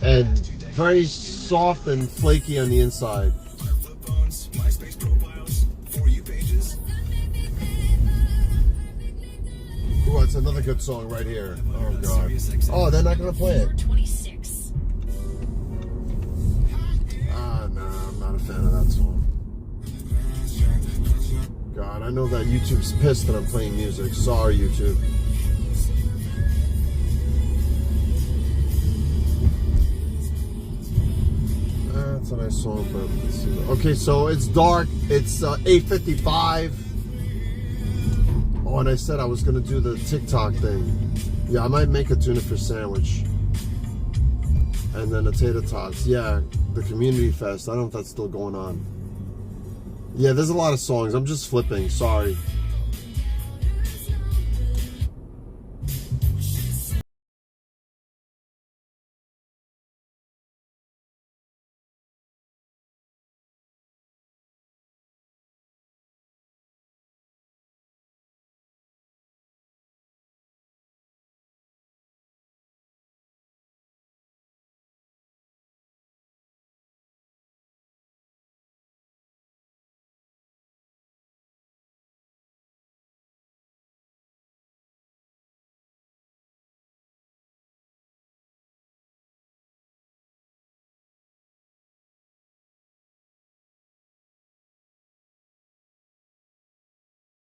and very soft and flaky on the inside. Ooh, that's another good song right here. Oh god. Oh, they're not gonna play it. 26. Ah, nah, I'm not a fan of that song. God, I know that YouTube's pissed that I'm playing music. Sorry, YouTube. That's a nice song, but let's see. Okay, so it's dark. It's 8:55. Oh, and I said I was gonna do the TikTok thing. Yeah, I might make a tuna fish sandwich. And then a tater tots. Yeah, the community fest. I don't know if that's still going on. Yeah, there's a lot of songs. I'm just flipping. Sorry.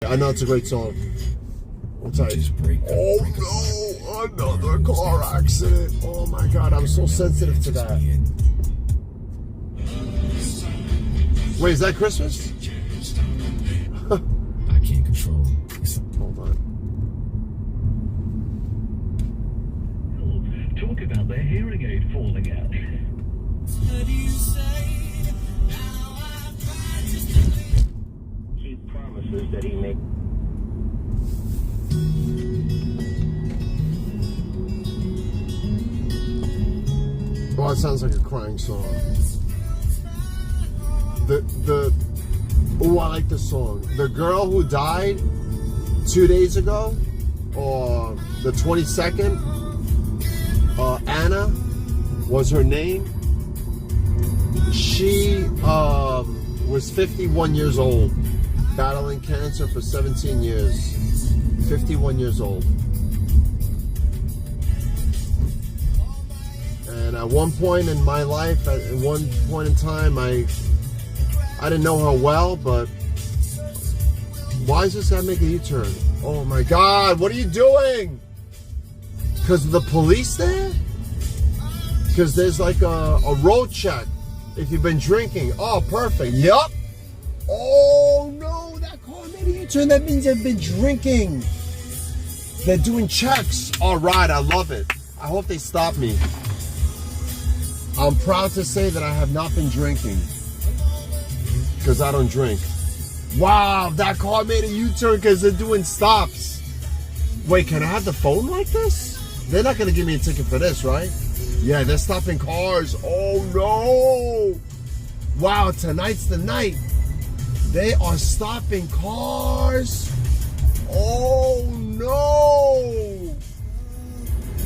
I know it's a great song. I'm tight. Oh no, another car accident. Oh my god, I'm so sensitive to that. Wait, is that Christmas? I can't control. Hold on. Talk about their hearing aid falling out. He promises that he may. Oh, it sounds like a crying song. Oh, I like this song. The girl who died 2 days ago, or the 22nd, Anna was her name. She was 51 years old, battling cancer for 17 years. 51 years old. And at one point in my life, at one point in time, I didn't know her well, but why is this guy making a U-turn? Oh my God, what are you doing? Because of the police there? Because there's like a road check if you've been drinking. Oh, perfect. Yup. Oh no, that car made a U-turn. That means they've been drinking. They're doing checks. All right, I love it. I hope they stop me. I'm proud to say that I have not been drinking because I don't drink. Wow, that car made a U-turn because they're doing stops. Wait, can I have the phone like this? They're not going to give me a ticket for this, right? Yeah, they're stopping cars. Oh, no. Wow, tonight's the night. They are stopping cars. Oh, no.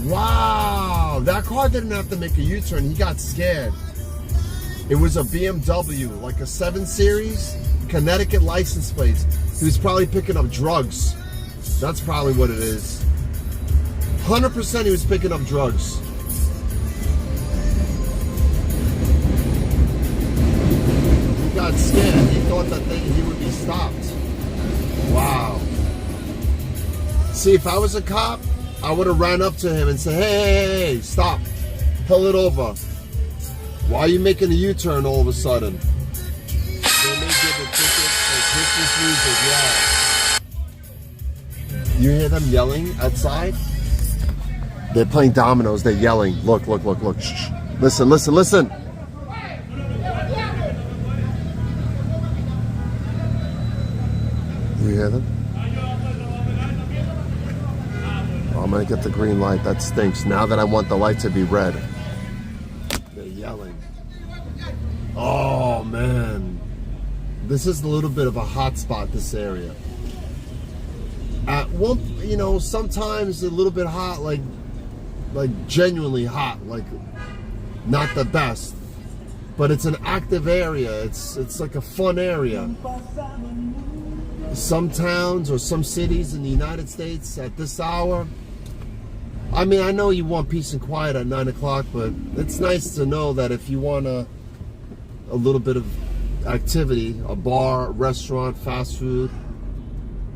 Wow, that car didn't have to make a U-turn. He got scared. It was a BMW, like a 7 Series, Connecticut license plates. He was probably picking up drugs. That's probably what it is. 100% he was picking up drugs. He got scared. He thought that he would be stopped. Wow. See, if I was a cop, I would have ran up to him and said, hey, stop. Pull it over. Why are you making a U-turn all of a sudden? They may give a ticket for Christmas music, yeah. You hear them yelling outside? They're playing dominoes, they're yelling. Look, look, look, look. Shh. Listen, listen, listen. You hear them? Oh, I'm gonna get the green light. That stinks. Now that I want the light to be red. They're yelling. Oh man. This is a little bit of a hot spot, this area. Well, you know, sometimes a little bit hot, like genuinely hot, like not the best. But it's an active area. It's like a fun area. Some towns or some cities in the United States at this hour, I mean, I know you want peace and quiet at 9 o'clock, but it's nice to know that if you want a little bit of activity, a bar, restaurant, fast food,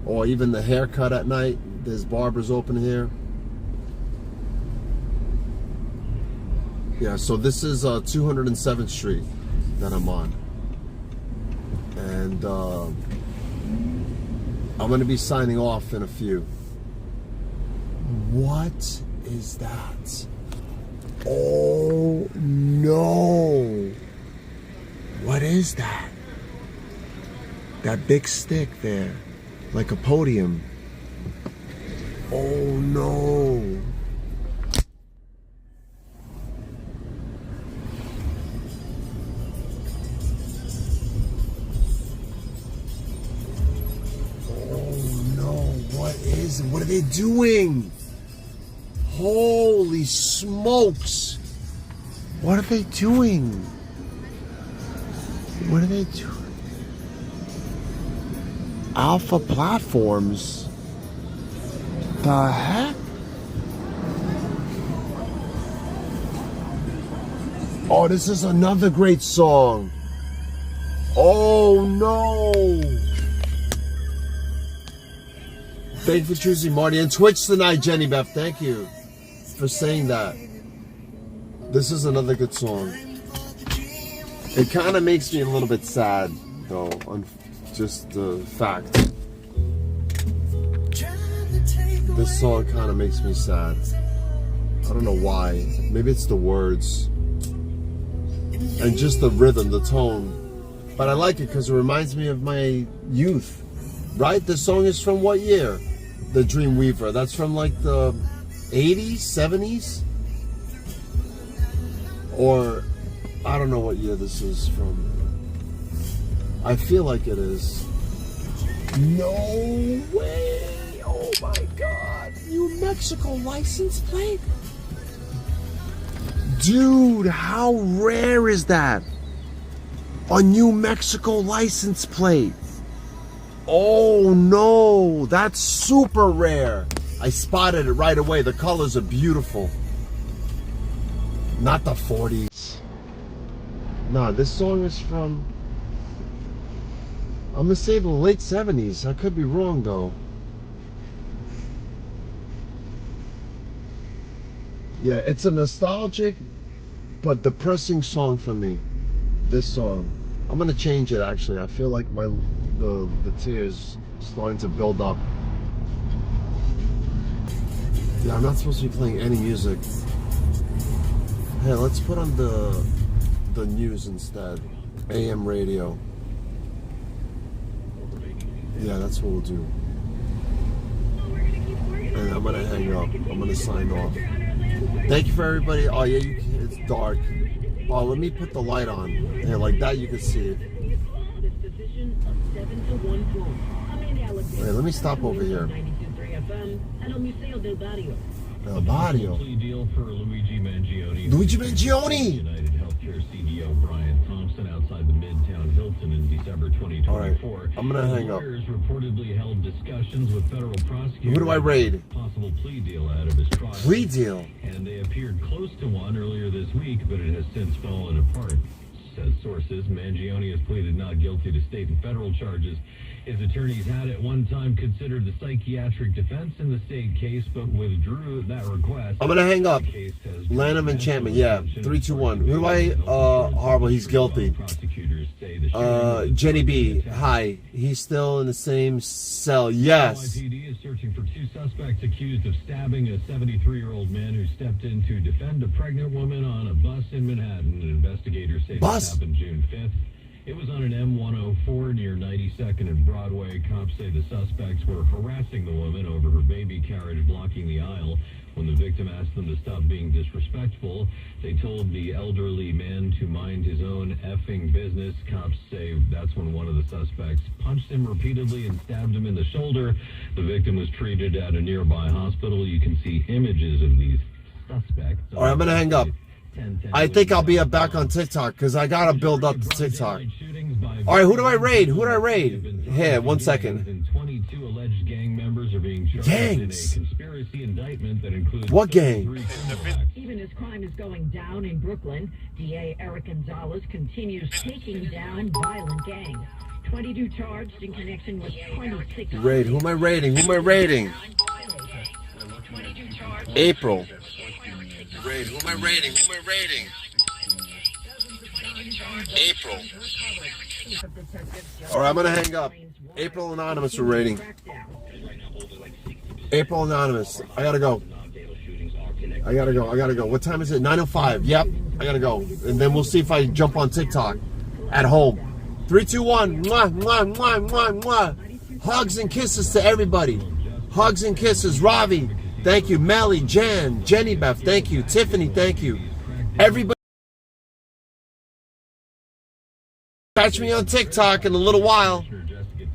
or even the haircut at night, there's barbers open here. Yeah, so this is 207th Street that I'm on. And I'm going to be signing off in a few. What is that? Oh no. What is that? That big stick there. Like a podium. Oh no. What are they doing? Holy smokes. What are they doing? What are they doing? Alpha Platforms? The heck? Oh, this is another great song. Oh no. Thank you for choosing Marty. And Twitch tonight, Jenny Beth. Thank you for saying that. This is another good song. It kind of makes me a little bit sad, though, on just the fact. This song kind of makes me sad. I don't know why. Maybe it's the words. And just the rhythm, the tone. But I like it because it reminds me of my youth. Right? This song is from what year? The Dreamweaver. That's from like the 80s, 70s? Or I don't know what year this is from. I feel like it is. No way! Oh my God! New Mexico license plate? Dude, how rare is that? A New Mexico license plate. Oh no, that's super rare. I spotted it right away. The colors are beautiful. Not the 40s. Nah, this song is from, I'm gonna say the late 70s. I could be wrong though. Yeah, it's a nostalgic but depressing song for me. This song. I'm gonna change it actually. I feel like the tears starting to build up. Yeah, I'm not supposed to be playing any music. Hey, let's put on the news instead. AM radio. Yeah, that's what we'll do. And I'm gonna hang up. I'm gonna sign off. Thank you for everybody. Oh yeah, it's dark. Oh, let me put the light on. Yeah, like that you can see it. Wait, let me stop over here. Del Barrio. Deal for Luigi Mangione. Luigi Mangione! United Healthcare CEO Brian Thompson outside the Midtown Hilton in December 2024. All right, I'm gonna hang up. Lawyers reportedly held discussions with federal prosecutors. Who do I raid? Possible plea deal out of his trial. Plea deal? And they appeared close to one earlier this week, but it has since fallen apart. says sources. Mangione has pleaded not guilty to state and federal charges. His attorneys had at one time considered the psychiatric defense in the state case, but withdrew that request. I'm gonna hang up. Land of Enchantment, yeah. 3, 2, 1. Who do I? Horrible. He's guilty. Jenny B. Hi. He's still in the same cell. Yes. NYPD is searching for 2 suspects accused of stabbing a 73-year-old man who stepped in to defend a pregnant woman on a bus in Manhattan. Investigators say this happened June 5th. It was on an M104 near 92nd and Broadway. Cops say the suspects were harassing the woman over her baby carriage blocking the aisle. When the victim asked them to stop being disrespectful, they told the elderly man to mind his own effing business. Cops say that's when one of the suspects punched him repeatedly and stabbed him in the shoulder. The victim was treated at a nearby hospital. You can see images of these suspects. All right, I'm going to hang up. I think I'll be back on TikTok because I got to build up to TikTok. All right, who do I raid? Who do I raid? Here, 1 second. 22 alleged gang members are being charged Gangs. in a conspiracy indictment that includes What gang? Even as crime is going down in Brooklyn, DA Eric Gonzalez continues taking down violent gangs. 22 charged in connection with 26. Raid. Who am I raiding? Who am I raiding? April. Raid. Who am I raiding? Who am I raiding? April. All right, I'm gonna hang up. April Anonymous are raiding. April Anonymous. I gotta go. I gotta go. What time is it? 9:05. Yep. I gotta go. And then we'll see if I jump on TikTok at home. 3, 2, 1. Mwah, mwah, mwah, mwah, mwah. Hugs and kisses to everybody. Hugs and kisses. Ravi, thank you. Melly, Jan, Jenny Beth, thank you. Tiffany, thank you. Everybody. Catch me on TikTok in a little while.